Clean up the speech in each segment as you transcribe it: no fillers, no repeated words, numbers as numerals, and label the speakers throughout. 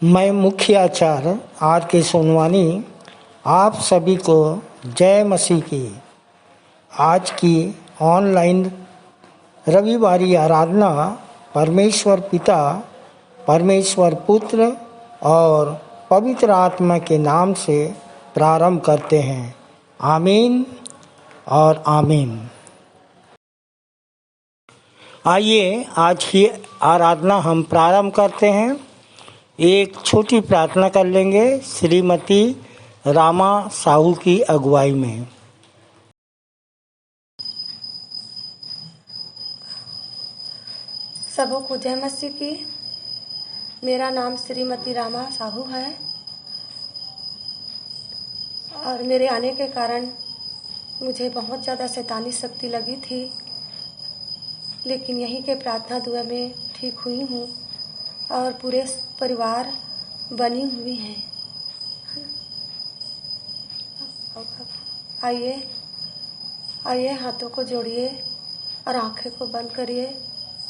Speaker 1: मैं मुख्य आचार्य आर के सोनवानी आप सभी को जय मसीह की। आज की ऑनलाइन रविवारी आराधना परमेश्वर पिता, परमेश्वर पुत्र और पवित्र आत्मा के नाम से प्रारंभ करते हैं। आमीन और आमीन। आइए आज की आराधना हम प्रारंभ करते हैं। एक छोटी प्रार्थना कर लेंगे श्रीमती रामा साहू की अगुवाई में।
Speaker 2: सबों को जय मसीह की। मेरा नाम श्रीमती रामा साहू है और मेरे आने के कारण मुझे बहुत ज़्यादा शैतानी शक्ति लगी थी, लेकिन यहीं के प्रार्थना दुआ में ठीक हुई हूँ और पूरे परिवार बनी हुई है। आइए हाथों को जोड़िए और आंखें को बंद करिए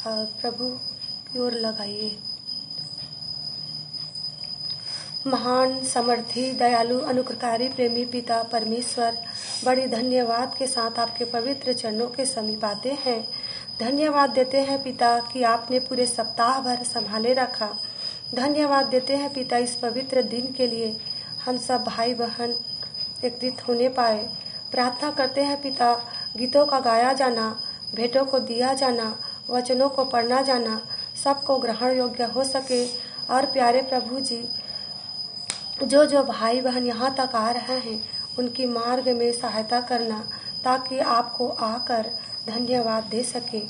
Speaker 2: और प्रभु की ओर लगाइए। महान समर्थी दयालु अनुग्रहकारी प्रेमी पिता परमेश्वर, बड़ी धन्यवाद के साथ आपके पवित्र चरणों के समीप आते हैं। धन्यवाद देते हैं पिता कि आपने पूरे सप्ताह भर संभाले रखा। धन्यवाद देते हैं पिता इस पवित्र दिन के लिए हम सब भाई बहन एकत्रित होने पाए। प्रार्थना करते हैं पिता गीतों का गाया जाना, भेंटों को दिया जाना, वचनों को पढ़ना जाना सबको ग्रहण योग्य हो सके। और प्यारे प्रभु जी, जो भाई बहन यहाँ तक आ रहे हैं उनकी मार्ग में सहायता करना ताकि आपको आकर धन्यवाद दे सके।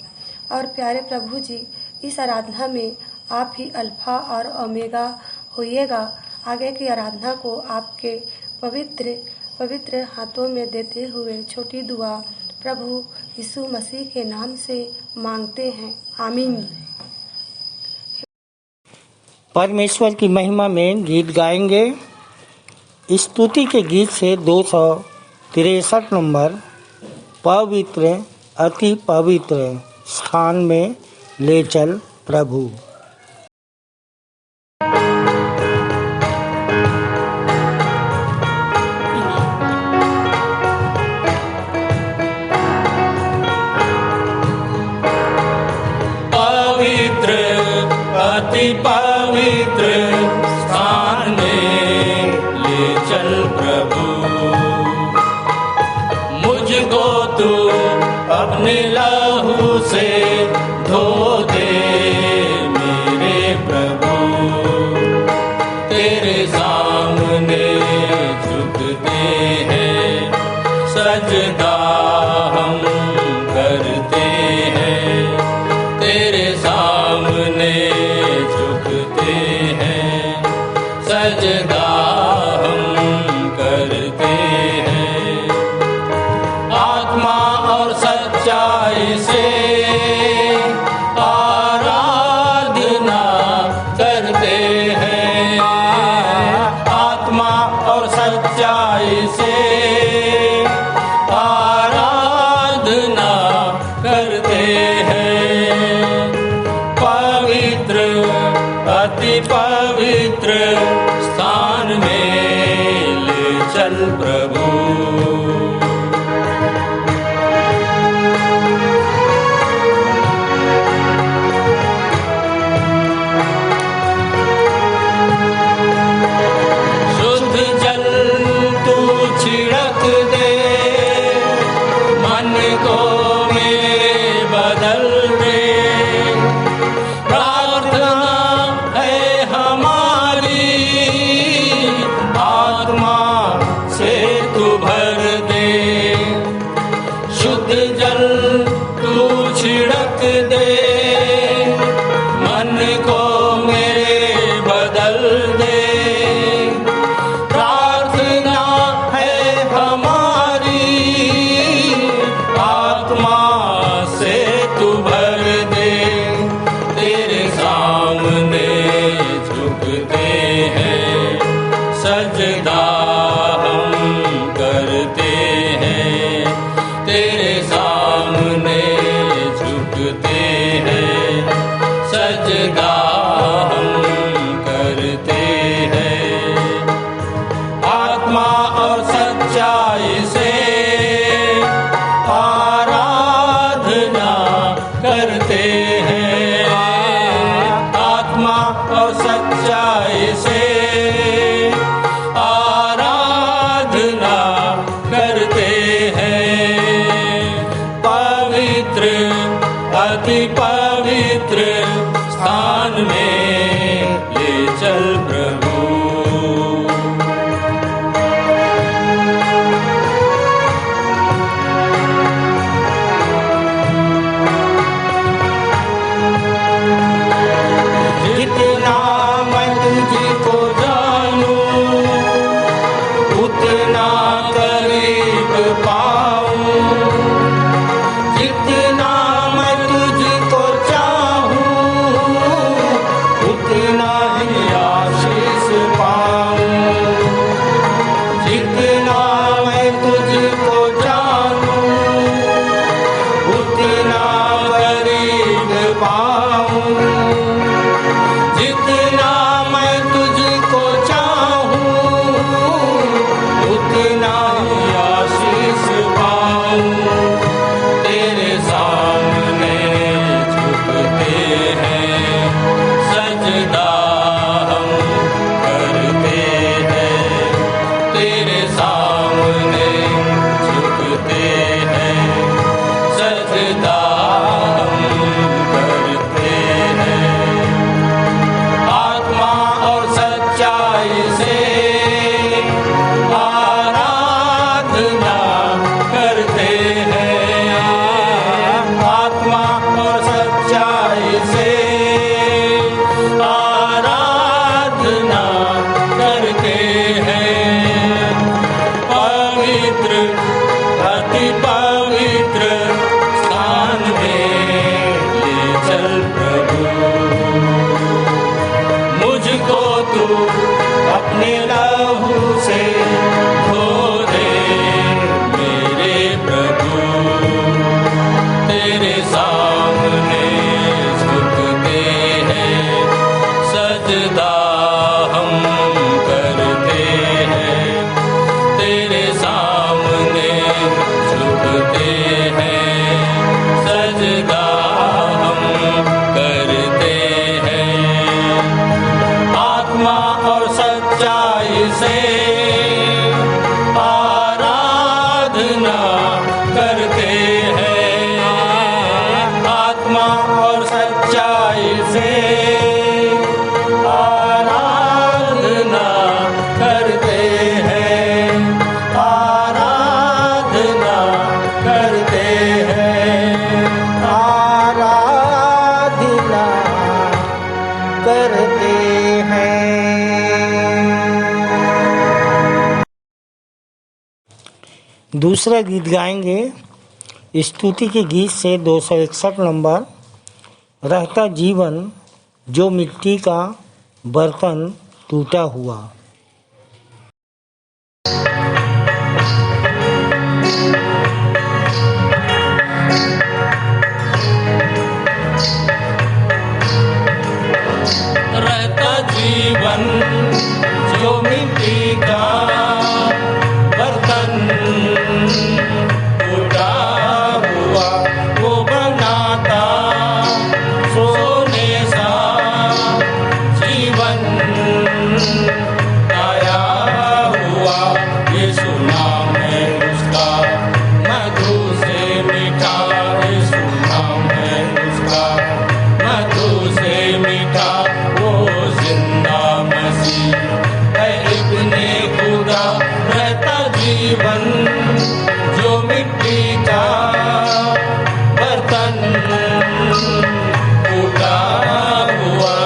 Speaker 2: और प्यारे प्रभु जी, इस आराधना में आप ही अल्फा और ओमेगा होइएगा। आगे की आराधना को आपके पवित्र हाथों में देते हुए छोटी दुआ प्रभु यीशु मसीह के नाम से मांगते हैं। आमीन।
Speaker 1: परमेश्वर की महिमा में गीत गाएंगे। स्तुति के गीत से 263 नंबर, पवित्र अति पवित्र स्थान में ले चल प्रभु।
Speaker 3: पवित्र अति पवित्र स्थान में ले चल प्रभु। मुझको तू अपने लहू से धो दे मेरे प्रभु। तेरे सामने झुकते हैं, सजदा हम करते हैं। तेरे सामने झुकते हैं, सजदा हम करते हैं। आत्मा और सच्चाई से आराधना करते हैं। आत्मा और सच्चाई से आराधना करते हैं। पवित्र अति पवित्र स्थान में ले चल प्रभु। छिड़क दे मन को मेरे बदल दे। प्रार्थना है हमारी आत्मा से आत्मा और सच्चाई से आराधना करते हैं। पवित्र अति पवित्र स्थान में ले चल प्रभु। जितना मैं तुझको जानूं उतना करीब पाऊं। जितना मैं तुझको चाहूं उतना ही आशीष पाऊं। जितना मैं तुझको जानूं उतना करीब पाऊं। जितना मैं तुझको चाहूं उतना ही आशीष पाऊं। तेरे सामने झुकते हैं, सजदा हम करते हैं। तेरे सामने झुकते हैं, सजदा हम करते हैं। आत्मा और सच्चाई से आराधना करते हैं। आत्मा और सच्चाई से आराधना करते हैं। पवित्र अति पवित्र स्थान में ले चल प्रभु। मुझको तू अपने लहू से धो दे मेरे प्रभु। तेरे सामने झुकते हैं, सजदा हम करते हैं। तेरे सामने झुकते हैं, सजदा हम करते हैं। आत्मा और सच्चाई से आराधना करते हैं। आत्मा और सच्चाई से आराधना करते हैं। आराधना करते हैं।
Speaker 1: आराधना करते हैं। दूसरा गीत गाएंगे स्तुति के गीत से 261 नंबर, रहता जीवन जो मिट्टी का बर्तन टूटा हुआ।
Speaker 3: रहता जीवन जो मिट्टी का बर्तन टूटा हुआ, वो बनाता सोने सा जीवन आया हुआ। यीशु नाम है उसका मधु से मीठा। यीशु नाम है उसका मधु से मीठा। वो जिंदा मसीह है इब्ने खुदा। रहता जीवन जो मिट्टी का बर्तन टूटा हुआ।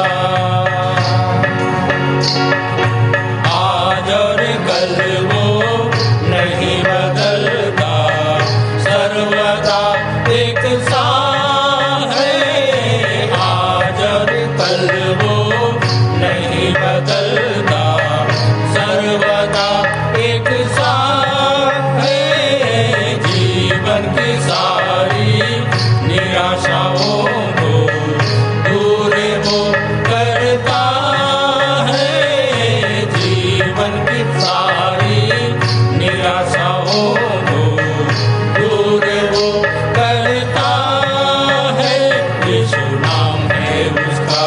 Speaker 3: आज और कल वो नहीं बदलता, सर्वदा एक सा है। आज और कल वो नहीं बदलता, सर्वदा एक सा है। जीवन की सारी निराशाओं को दूर वो करता है। जीवन की सारी निराशाओं को दूर वो करता है। यीशु नाम है उसका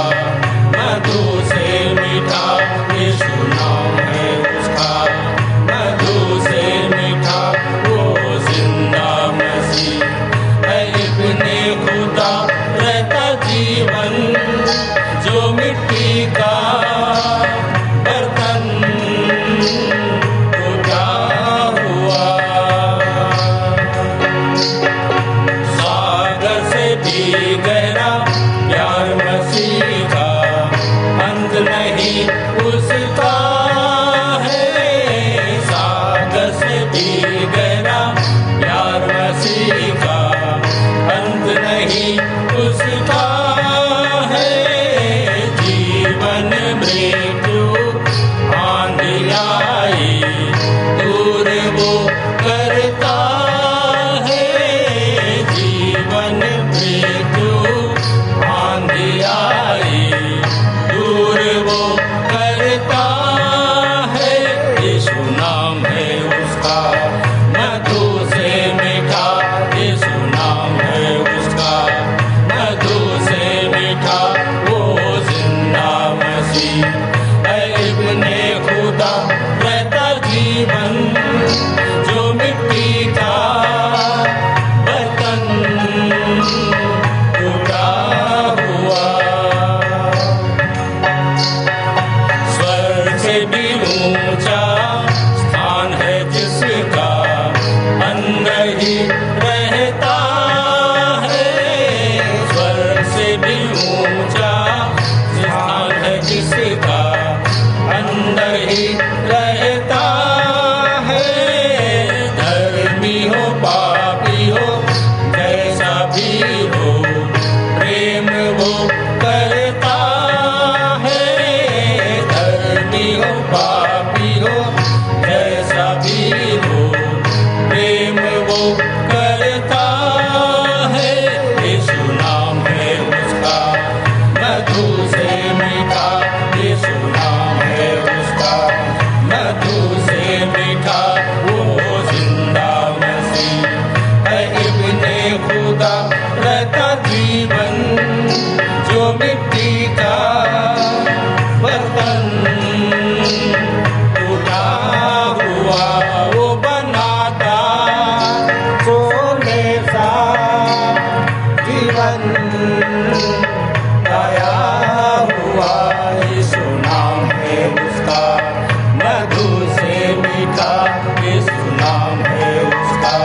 Speaker 3: नहीं उसका है, सागर से भी गहरा प्यार मसीह का, अंत नहीं उसका है। जीवन मृत्यु आंधी आई दूर वो करता है, जीवन मृत्यु आंधी आई दूर वो करता है। यीशु नाम है उसका मधु से मीठा, यीशु नाम है उसका मधु से मीठा, वो जिंदा मसीह है इब्ने खुदा, रहता जीवन जो मिट्टी का बर्तन टूटा हुआ, स्वर्ग से भी ऊंचा स्थान है जिसका, अंदर ही रहता है। स्वर्ग से भी ऊंचा स्थान है जिसका, अंदर ही रहता है। धर्मी हो पापी हो जैसा भी हो, प्रेम वो करता है। धर्मी हो पापी हो जैसा भी हो, प्रेम वो करता है। यीशु नाम है उसका मधु से मीठा, यीशु नाम है उसका मधु से मीठा, वो जिंदा मसीह है इब्ने खुदा, रहता जीवन जो मिट्टी का बर्तन टूटा हुआ, वो बनाता सोने सा जीवन गाया हुआ। यीशु नाम है उसका मधु से मीठा, यीशु नाम है उसका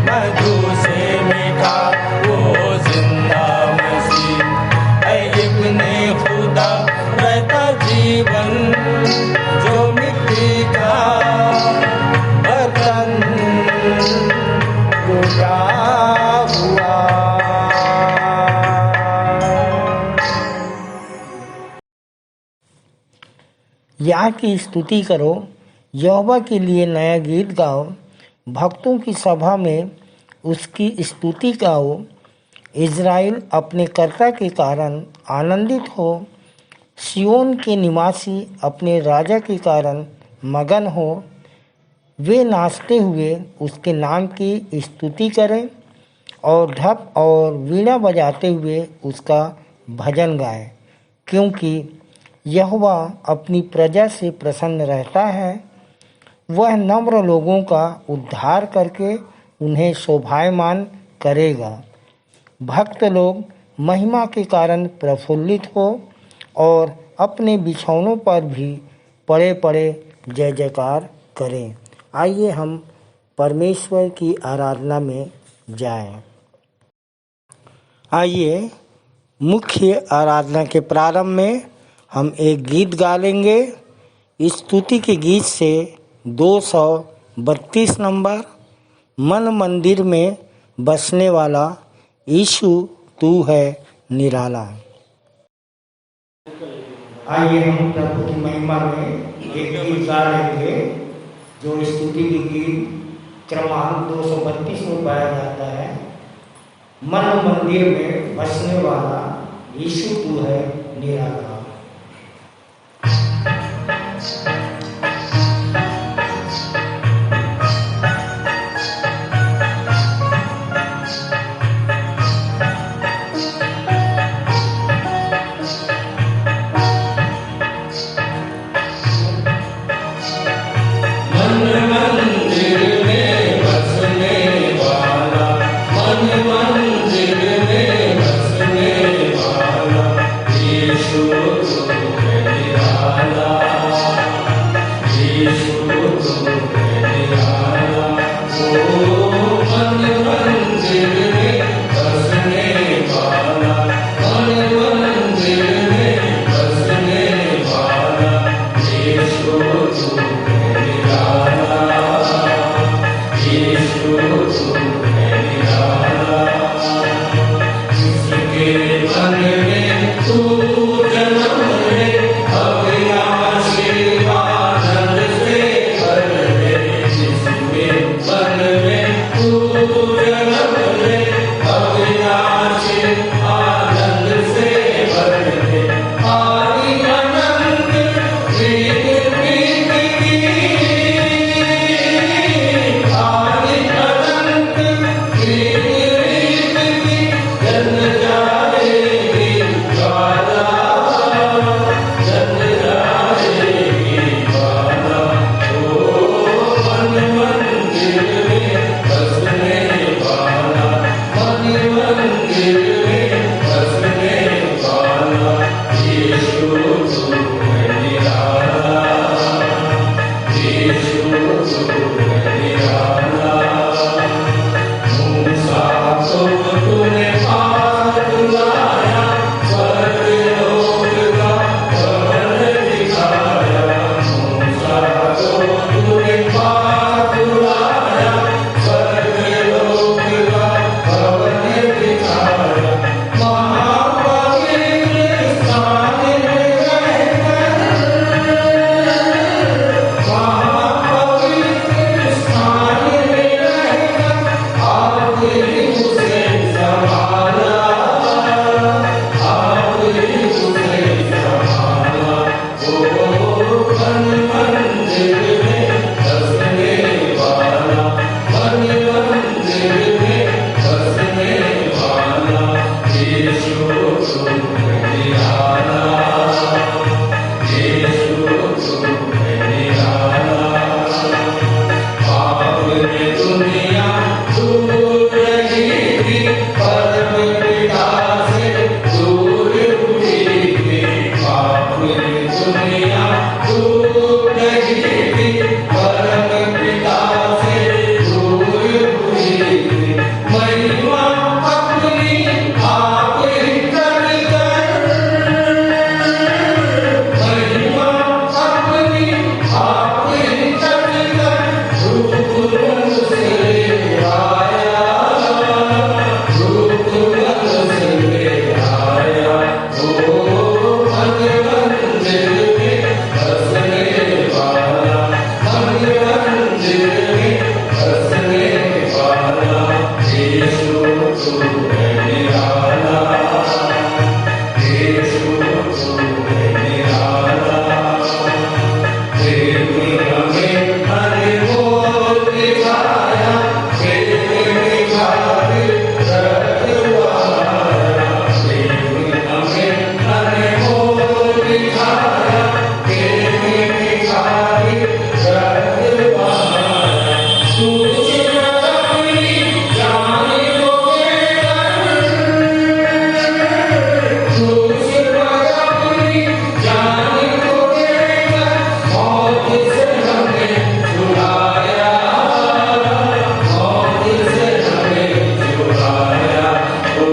Speaker 3: मधु से मीठा, वो जिंदा मसीह है इब्ने खुदा, रहता जीवन जो मिट्टी का बर्तन टूटा हुआ।
Speaker 1: यहाँ की स्तुति करो, यहोवा के लिए नया गीत गाओ, भक्तों की सभा में उसकी स्तुति गाओ। इज़राइल अपने कर्ता के कारण आनंदित हो, सियोन के निवासी अपने राजा के कारण मगन हो। वे नाचते हुए उसके नाम की स्तुति करें और ढप और वीणा बजाते हुए उसका भजन गाएं, क्योंकि यहोवा अपनी प्रजा से प्रसन्न रहता है। वह नम्र लोगों का उद्धार करके उन्हें शोभायमान करेगा। भक्त लोग महिमा के कारण प्रफुल्लित हो और अपने बिछौनों पर भी पड़े पड़े जय जयकार करें। आइए हम परमेश्वर की आराधना में जाएं। आइए मुख्य आराधना के प्रारंभ में हम एक गीत गा लेंगे। स्तुति के गीत से 232 नंबर, मन मंदिर में बसने वाला यीशु तू है निराला। आइए हम प्रभु की महिमा में एक गीत गा लेंगे, जो स्तुति की गीत क्रमांक 232 में पाया जाता है। मन मंदिर में बसने वाला यीशु तू है निराला।
Speaker 3: यीशु चूक नहीं थी, परम पिता से दूर हुई थी। महिमा अपनी आप ही कर कर, महिमा अपनी आप ही कर कर, रूप से आया, रूप से आया। ओ मन मंदिर में बसने वाला, मन मंदिर में बसने वाला, यीशु तू है निराला, यीशु तू है निराला। प्रेम हमें अनमोल दिखाया, प्रेम निखारे रखवाया, प्रेम हमें अनमोल दिखाया, प्रेम निखारे रखवाया। तुझे अपनी जान को देकर, तुझे अपनी जान को देकर, मौत से हमें छुड़ाया, मौत से हमें छुड़ाया। ओ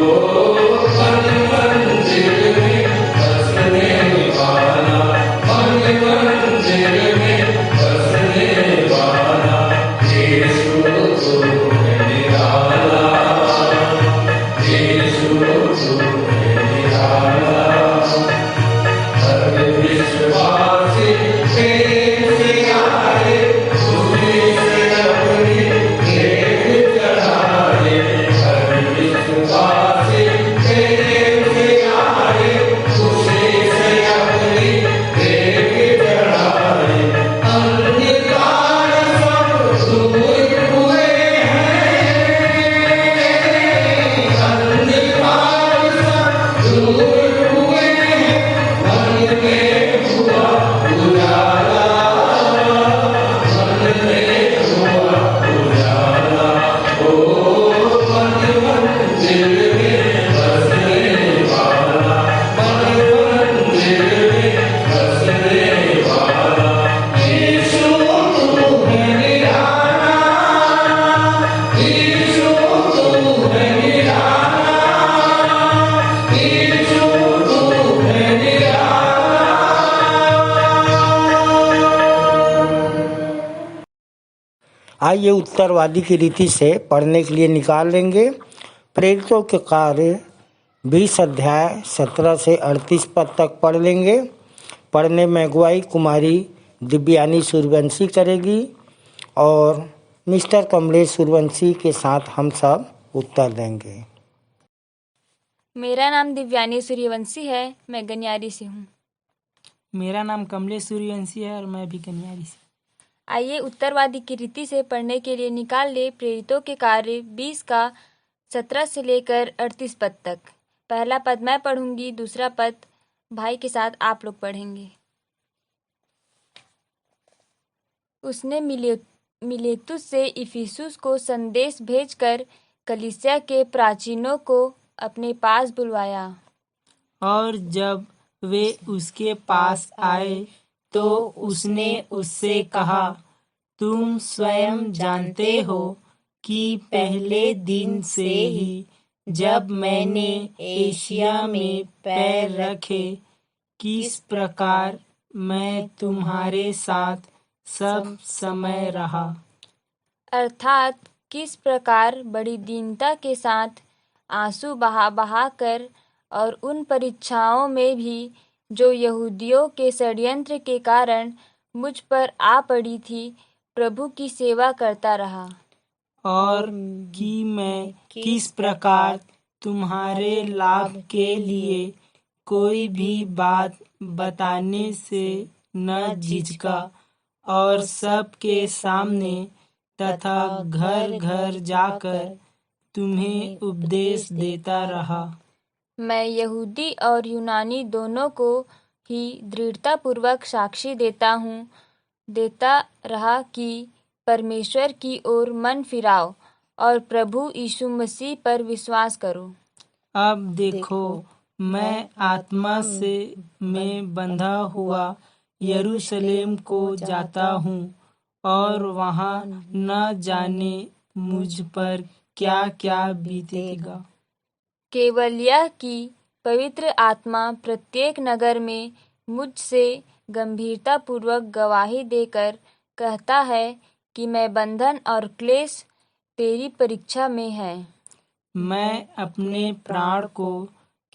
Speaker 3: मन मंदिर में बसने वाला, मन मंदिर में बसने वाला, यीशु तू है निराला, यीशु तू है निराला। हर विश्वासी प्रेम से आए, खुशी से अपनी भेंट चढ़ाए। हर विश्वासी प्रेम से आए, खुशी से अपनी भेंट चढ़ाए। अंधकार सब दूर हुए हैं, अंधकार सब दूर हुए हैं, मन में हुआ उजाला, मन में हुआ उजाला। ओ मन मंदिर में बसने वाला, मन मंदिर में बसने वाला, यीशु तू है निराला, यीशु तू है निराला, यीशु तू है निराला।
Speaker 1: आइए उत्तरवादी की रीति से पढ़ने के लिए निकाल लेंगे। प्रेरितों के कार्य 20 अध्याय 17 से 38 पद तक पढ़ लेंगे। पढ़ने में अगुवाई कुमारी दिव्यानी सूर्यवंशी करेगी और मिस्टर कमलेश सूर्यवंशी के साथ हम सब उत्तर देंगे।
Speaker 4: मेरा नाम दिव्यानी सूर्यवंशी है, मैं गनियारी से हूँ।
Speaker 5: मेरा नाम कमलेश सूर्यवंशी है और मैं भी कन्यारी से।
Speaker 4: आइए उत्तरवादी की रीति से पढ़ने के लिए निकाल ले प्रेरितों के कार्य 20 का 17 से लेकर 38 पद तक। पहला पद मैं पढ़ूंगी, दूसरा पद भाई के साथ आप लोग पढ़ेंगे। उसने मिलेतुस से इफिसुस को संदेश भेजकर कलीसिया के प्राचीनों को अपने पास बुलवाया।
Speaker 5: और जब वे उसके पास आए तो उसने उससे कहा, तुम स्वयं जानते हो कि पहले दिन से ही जब मैंने एशिया में पैर रखे, किस प्रकार मैं तुम्हारे साथ सब समय रहा।
Speaker 4: अर्थात किस प्रकार बड़ी दीनता के साथ आंसू बहा बहा कर और उन परीक्षाओं में भी जो यहूदियों के षड्यंत्र के कारण मुझ पर आ पड़ी थी, प्रभु की सेवा करता रहा।
Speaker 5: और कि मैं किस प्रकार तुम्हारे लाभ के लिए कोई भी बात बताने से न झिझका और सबके सामने तथा घर घर जाकर तुम्हें उपदेश देता रहा।
Speaker 4: मैं यहूदी और यूनानी दोनों को ही दृढ़तापूर्वक साक्षी देता रहा कि परमेश्वर की ओर मन फिराओ और प्रभु यीशु मसीह पर विश्वास करो।
Speaker 5: अब देखो, मैं आत्मा से में बंधा हुआ यरूशलेम को जाता हूँ और वहाँ न जाने मुझ पर क्या क्या बीतेगा।
Speaker 4: केवल यह कि पवित्र आत्मा प्रत्येक नगर में मुझसे गंभीरतापूर्वक गवाही देकर कहता है कि मैं बंधन और क्लेश तेरी परीक्षा में है।
Speaker 5: मैं अपने प्राण को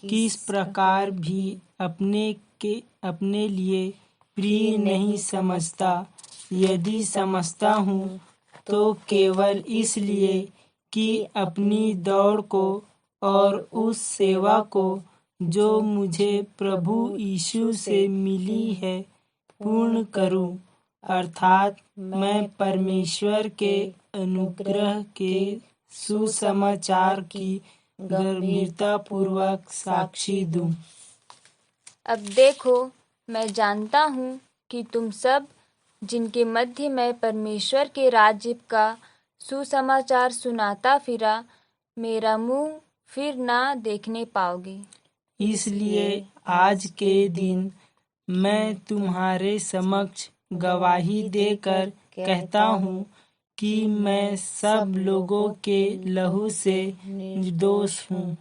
Speaker 5: किस प्रकार भी अपने लिए प्रिय नहीं समझता। यदि समझता हूँ तो केवल इसलिए कि अपनी दौड़ को और उस सेवा को जो मुझे प्रभु यीशु से मिली है पूर्ण करूं, अर्थात मैं परमेश्वर के अनुग्रह के सुसमाचार की गंभीरतापूर्वक साक्षी दूं।
Speaker 4: अब देखो, मैं जानता हूँ कि तुम सब जिनके मध्य मैं परमेश्वर के राज्य का सुसमाचार सुनाता फिरा, मेरा मुंह फिर ना देखने पाओगे।
Speaker 5: इसलिए आज के दिन मैं तुम्हारे समक्ष गवाही देकर कहता हूँ कि मैं सब लोगों के लहू से निर्दोष हूँ,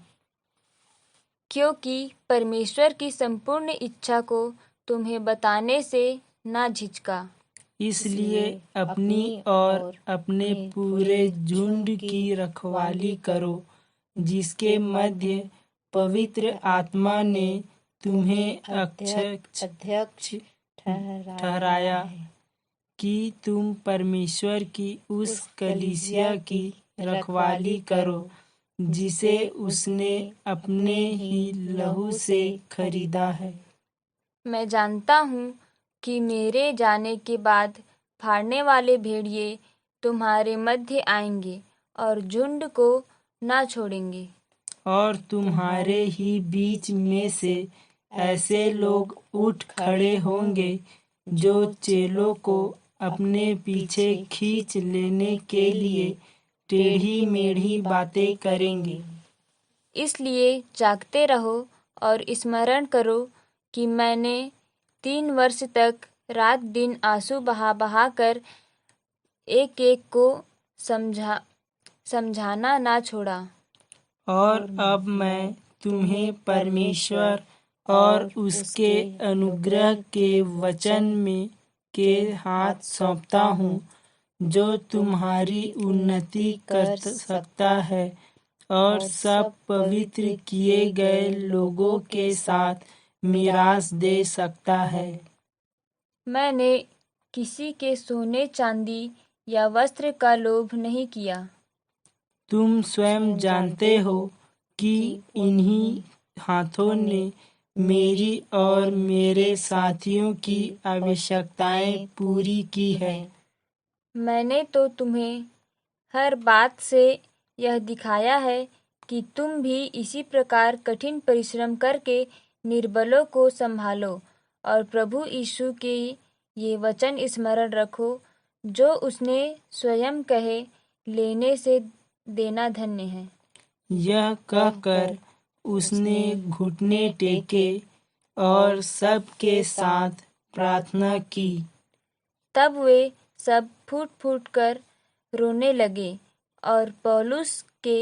Speaker 4: क्योंकि परमेश्वर की संपूर्ण इच्छा को तुम्हें बताने से ना झिझका।
Speaker 5: इसलिए अपनी और अपने पूरे झुंड की रखवाली करो, जिसके मध्य पवित्र आत्मा ने तुम्हें अध्यक्ष ठहराया कि तुम परमेश्वर की उस कलीसिया की रखवाली करो जिसे उसने अपने ही लहू से खरीदा है।
Speaker 4: मैं जानता हूँ कि मेरे जाने के बाद फाड़ने वाले भेड़िए तुम्हारे मध्य आएंगे और झुंड को ना छोड़ेंगे।
Speaker 5: और तुम्हारे ही बीच में से ऐसे लोग उठ खड़े होंगे जो चेलों को अपने पीछे खींच लेने के लिए टेढ़ी मेढ़ी बातें करेंगे।
Speaker 4: इसलिए जागते रहो और स्मरण करो कि मैंने 3 वर्ष तक रात दिन आंसू बहा बहा कर एक एक को समझाना ना छोड़ा।
Speaker 5: और अब मैं तुम्हें परमेश्वर और उसके अनुग्रह के वचन में के हाथ सौंपता हूँ, जो तुम्हारी उन्नति कर सकता है और सब पवित्र किए गए लोगों के साथ मीरास दे सकता है।
Speaker 4: मैंने किसी के सोने चांदी या वस्त्र का लोभ नहीं किया।
Speaker 5: तुम स्वयं जानते हो कि इन्हीं हाथों ने मेरी और मेरे साथियों की आवश्यकताएं पूरी की है।
Speaker 4: मैंने तो तुम्हें हर बात से यह दिखाया है कि तुम भी इसी प्रकार कठिन परिश्रम करके निर्बलों को संभालो और प्रभु यीशु के ये वचन स्मरण रखो, जो उसने स्वयं कहे, लेने से देना धन्य है।
Speaker 5: यह कहकर उसने घुटने टेके और सबके साथ प्रार्थना की।
Speaker 4: तब वे सब फूट फूट कर रोने लगे और पौलुस के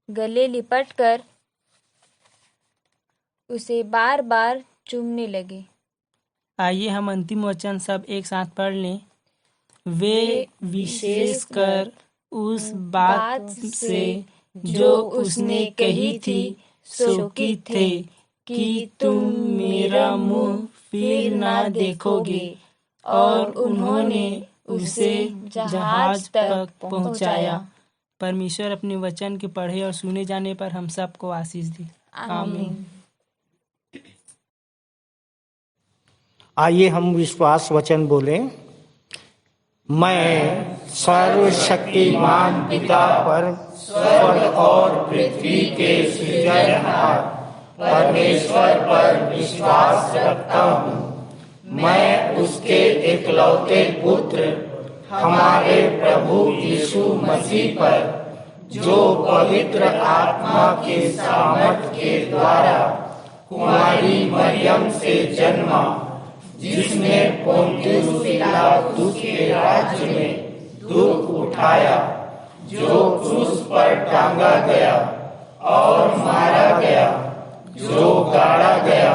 Speaker 4: गले लिपट कर उसे बार बार चूमने लगे।
Speaker 5: आइए हम अंतिम वचन सब एक साथ पढ़ लें। वे विशेषकर उस बात से जो उसने कही थी शोकित थे कि तुम मेरा मुंह फिर ना देखोगे, और उन्होंने उसे जहाज तक पहुंचाया। परमेश्वर अपने वचन के पढ़े और सुने जाने पर हम सबको आशीष दे। आमीन।
Speaker 1: आइए हम विश्वास वचन बोलें। मैं सर्वशक्तिमान पिता पर
Speaker 3: स्वर्ग और पृथ्वी के सृजनहार परमेश्वर पर विश्वास रखता हूँ। मैं उसके एकलौते पुत्र हमारे प्रभु यीशु मसीह पर, जो पवित्र आत्मा के सामर्थ के द्वारा कुमारी मरियम से जन्मा, जिसने पोंतियुस पिलातुस के राज्य में दुख उठाया, जो क्रूस पर टांगा गया और मारा गया, जो गाड़ा गया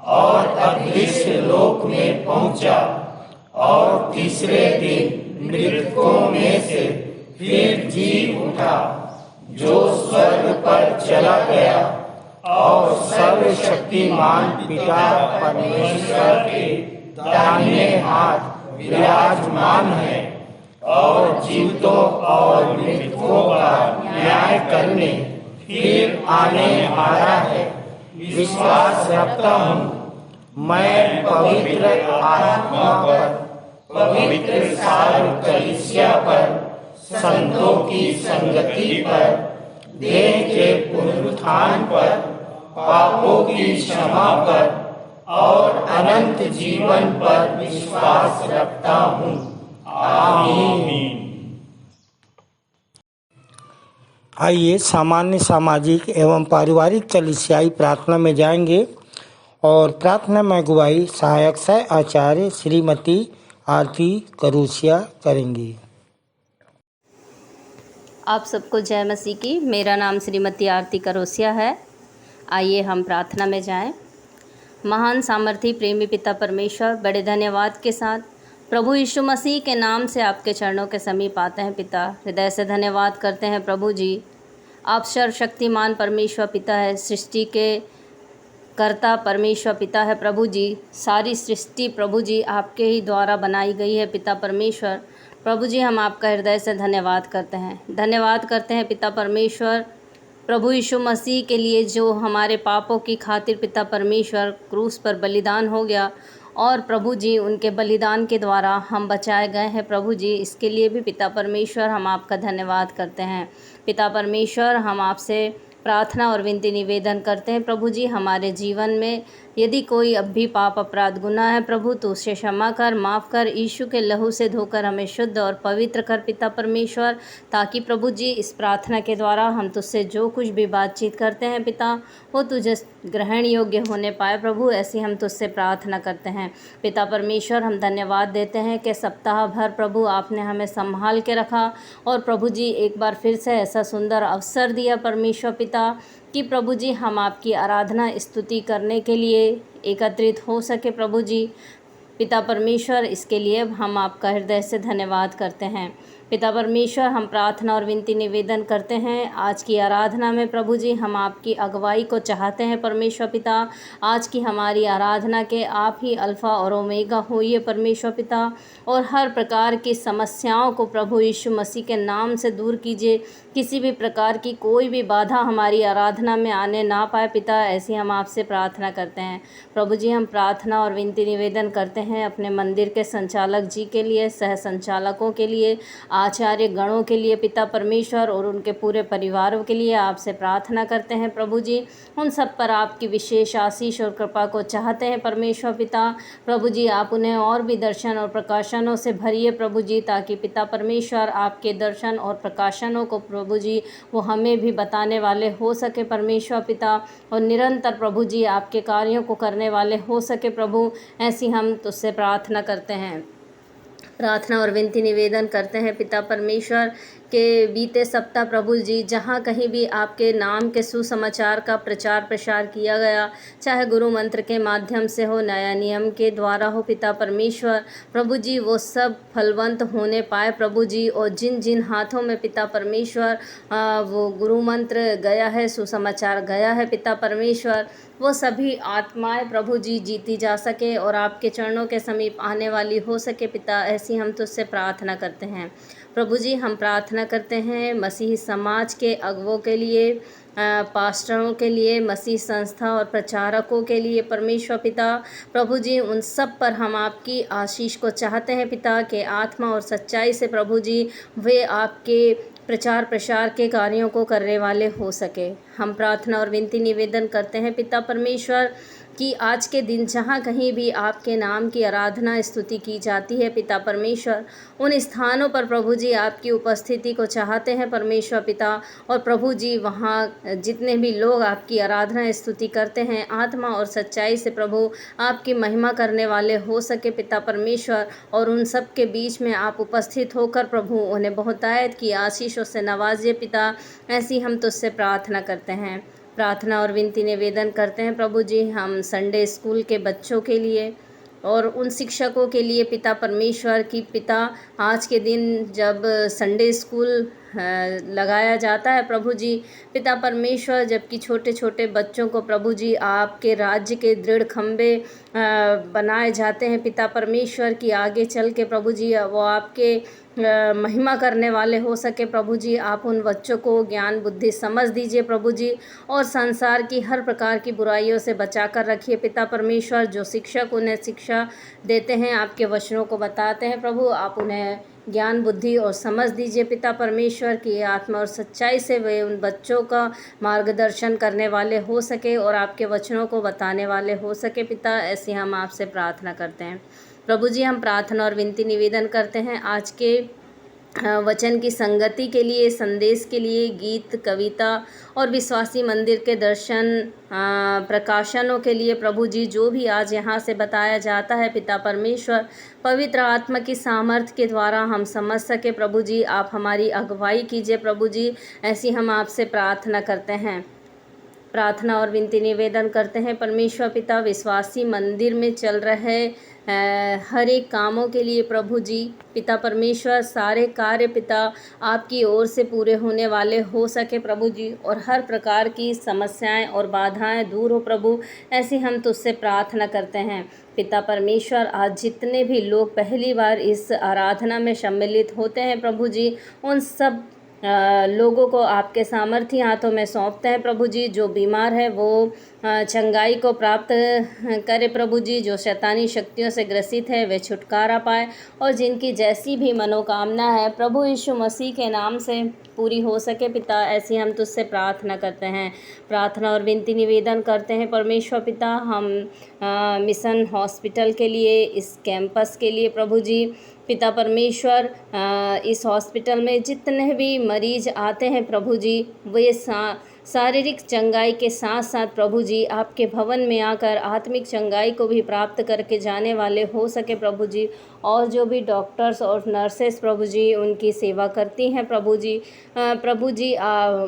Speaker 3: और अदृश्य लोक में पहुंचा, और तीसरे दिन मृतकों में से फिर जी उठा, जो स्वर्ग पर चला गया और सर्वशक्तिमान पिता परमेश्वर के दाहिने हाथ विराजमान है, और जीवितों और मृतकों का न्याय करने फिर आने वाला है। विश्वास रखता हूँ मैं पवित्र आत्मा पर, पवित्र सारी कलीसिया पर, संतों की संगति पर, देह के पुनरुत्थान पर, पापों की क्षमा पर और अनंत जीवन पर विश्वास रखता हूँ। आमीन।
Speaker 1: आइए सामान्य सामाजिक एवं पारिवारिक कलीसियाई प्रार्थना में जाएंगे और प्रार्थना में अगुवाई सहायक सह आचार्य श्रीमती आरती करोसिया करेंगी।
Speaker 6: आप सबको जय मसीह की। मेरा नाम श्रीमती आरती करोसिया है। आइए हम प्रार्थना में जाएं। महान सामर्थी प्रेमी पिता परमेश्वर, बड़े धन्यवाद के साथ प्रभु यीशु मसीह के नाम से आपके चरणों के समीप आते हैं पिता। हृदय से धन्यवाद करते हैं प्रभु जी। आप सर्वशक्तिमान परमेश्वर पिता है, सृष्टि के कर्ता परमेश्वर पिता है प्रभु जी। सारी सृष्टि प्रभु जी आपके ही द्वारा बनाई गई है पिता परमेश्वर। प्रभु जी हम आपका हृदय से धन्यवाद करते हैं। धन्यवाद करते हैं पिता परमेश्वर प्रभु यीशु मसीह के लिए, जो हमारे पापों की खातिर पिता परमेश्वर क्रूस पर बलिदान हो गया, और प्रभु जी उनके बलिदान के द्वारा हम बचाए गए हैं प्रभु जी। इसके लिए भी पिता परमेश्वर हम आपका धन्यवाद करते हैं। पिता परमेश्वर हम आपसे प्रार्थना और विनती निवेदन करते हैं प्रभु जी, हमारे जीवन में यदि कोई अब भी पाप अपराध गुनाह है प्रभु, तो उसे क्षमा कर, माफ़ कर, यीशु के लहू से धोकर हमें शुद्ध और पवित्र कर पिता परमेश्वर, ताकि प्रभु जी इस प्रार्थना के द्वारा हम तुझसे जो कुछ भी बातचीत करते हैं पिता, वो तुझे ग्रहण योग्य होने पाए प्रभु। ऐसी हम तुझसे प्रार्थना करते हैं पिता परमेश्वर। हम धन्यवाद देते हैं कि सप्ताह भर प्रभु आपने हमें संभाल के रखा, और प्रभु जी एक बार फिर से ऐसा सुंदर अवसर दिया परमेश्वर पिता कि प्रभु जी हम आपकी आराधना स्तुति करने के लिए एकत्रित हो सके प्रभु जी। पिता परमेश्वर इसके लिए हम आपका हृदय से धन्यवाद करते हैं पिता परमेश्वर। हम प्रार्थना और विनती निवेदन करते हैं आज की आराधना में प्रभु जी, हम आपकी अगुवाई को चाहते हैं परमेश्वर पिता। आज की हमारी आराधना के आप ही अल्फ़ा और ओमेगा होइए परमेश्वर पिता, और हर प्रकार की समस्याओं को प्रभु यीशु मसीह के नाम से दूर कीजिए। किसी भी प्रकार की कोई भी बाधा हमारी आराधना में आने ना पाए पिता, ऐसी हम आपसे प्रार्थना करते हैं प्रभु जी। हम प्रार्थना और विनती निवेदन करते हैं अपने मंदिर के संचालक जी के लिए, सह संचालकों के लिए, आचार्य गणों के लिए पिता परमेश्वर, और उनके पूरे परिवारों के लिए आपसे प्रार्थना करते हैं प्रभु जी। उन सब पर आपकी विशेष आशीष और कृपा को चाहते हैं परमेश्वर पिता। प्रभु जी आप उन्हें और भी दर्शन और प्रकाशनों से भरिए प्रभु जी, ताकि पिता परमेश्वर आपके दर्शन और प्रकाशनों को प्रभु जी वो हमें भी बताने वाले हो सके परमेश्वर पिता, और निरंतर प्रभु जी आपके कार्यों को करने वाले हो सके प्रभु। ऐसी हम तुझसे प्रार्थना करते हैं। प्रार्थना और विनती निवेदन करते हैं पिता परमेश्वर के बीते सप्ताह प्रभु जी जहाँ कहीं भी आपके नाम के सुसमाचार का प्रचार प्रसार किया गया, चाहे गुरु मंत्र के माध्यम से हो, नया नियम के द्वारा हो पिता परमेश्वर, प्रभु जी वो सब फलवंत होने पाए प्रभु जी। और जिन जिन हाथों में पिता परमेश्वर वो गुरु मंत्र गया है, सुसमाचार गया है पिता परमेश्वर, वो सभी आत्माएं प्रभु जी जीती जा सके और आपके चरणों के समीप आने वाली हो सके पिता। ऐसी हम तुझसे प्रार्थना करते हैं प्रभु जी। हम प्रार्थना करते हैं मसीही समाज के अगुवों के लिए, पास्टरों के लिए, मसीह संस्था और प्रचारकों के लिए परमेश्वर पिता। प्रभु जी उन सब पर हम आपकी आशीष को चाहते हैं पिता, के आत्मा और सच्चाई से प्रभु जी वे आपके प्रचार प्रसार के कार्यों को करने वाले हो सके। हम प्रार्थना और विनती निवेदन करते हैं पिता परमेश्वर कि आज के दिन जहाँ कहीं भी आपके नाम की आराधना स्तुति की जाती है पिता परमेश्वर, उन स्थानों पर प्रभु जी आपकी उपस्थिति को चाहते हैं परमेश्वर पिता। और प्रभु जी वहाँ जितने भी लोग आपकी आराधना स्तुति करते हैं आत्मा और सच्चाई से प्रभु आपकी महिमा करने वाले हो सके पिता परमेश्वर, और उन सब के बीच में आप उपस्थित होकर प्रभु उन्हें बहुतायत की आशीषों से नवाजिए पिता। ऐसी हम तुझसे प्रार्थना करते हैं, प्रार्थना और विनती निवेदन करते हैं प्रभु जी हम संडे स्कूल के बच्चों के लिए और उन शिक्षकों के लिए पिता परमेश्वर की पिता। आज के दिन जब संडे स्कूल लगाया जाता है प्रभु जी पिता परमेश्वर, जबकि छोटे छोटे बच्चों को प्रभु जी आपके राज्य के दृढ़ खंबे बनाए जाते हैं पिता परमेश्वर की आगे चल के प्रभु जी वो आपके महिमा करने वाले हो सके प्रभु जी। आप उन बच्चों को ज्ञान बुद्धि समझ दीजिए प्रभु जी, और संसार की हर प्रकार की बुराइयों से बचा कर रखिए पिता परमेश्वर। जो शिक्षक उन्हें शिक्षा देते हैं आपके वचनों को बताते हैं प्रभु, आप उन्हें ज्ञान बुद्धि और समझ दीजिए पिता परमेश्वर की आत्मा और सच्चाई से वे उन बच्चों का मार्गदर्शन करने वाले हो सके और आपके वचनों को बताने वाले हो सके पिता। ऐसी हम आपसे प्रार्थना करते हैं प्रभु जी। हम प्रार्थना और विनती निवेदन करते हैं आज के वचन की संगति के लिए, संदेश के लिए, गीत कविता और विश्वासी मंदिर के दर्शन प्रकाशनों के लिए प्रभु जी, जो भी आज यहाँ से बताया जाता है पिता परमेश्वर, पवित्र आत्मा की सामर्थ्य के द्वारा हम समझ सके प्रभु जी। आप हमारी अगुवाई कीजिए प्रभु जी, ऐसी हम आपसे प्रार्थना करते हैं। प्रार्थना और विनती निवेदन करते हैं परमेश्वर पिता, विश्वासी मंदिर में चल रहे हर एक कामों के लिए प्रभु जी पिता परमेश्वर, सारे कार्य पिता आपकी ओर से पूरे होने वाले हो सके प्रभु जी, और हर प्रकार की समस्याएं और बाधाएं दूर हो प्रभु। ऐसी हम तुझसे प्रार्थना करते हैं पिता परमेश्वर। आज जितने भी लोग पहली बार इस आराधना में सम्मिलित होते हैं प्रभु जी, उन सब लोगों को आपके सामर्थ्य हाथों में सौंपते हैं प्रभु जी। जो बीमार है वो चंगाई को प्राप्त करे प्रभु जी, जो शैतानी शक्तियों से ग्रसित है वे छुटकारा पाए, और जिनकी जैसी भी मनोकामना है प्रभु यीशु मसीह के नाम से पूरी हो सके पिता। ऐसी हम तुझसे प्रार्थना करते हैं, प्रार्थना और विनती निवेदन करते हैं परमेश्वर पिता। हम मिशन हॉस्पिटल के लिए, इस कैंपस के लिए प्रभु जी पिता परमेश्वर, इस हॉस्पिटल में जितने भी मरीज आते हैं प्रभु जी, वे शारीरिक चंगाई के साथ साथ प्रभु जी आपके भवन में आकर आत्मिक चंगाई को भी प्राप्त करके जाने वाले हो सके प्रभु जी। और जो भी डॉक्टर्स और नर्सेस प्रभु जी उनकी सेवा करती हैं प्रभु जी,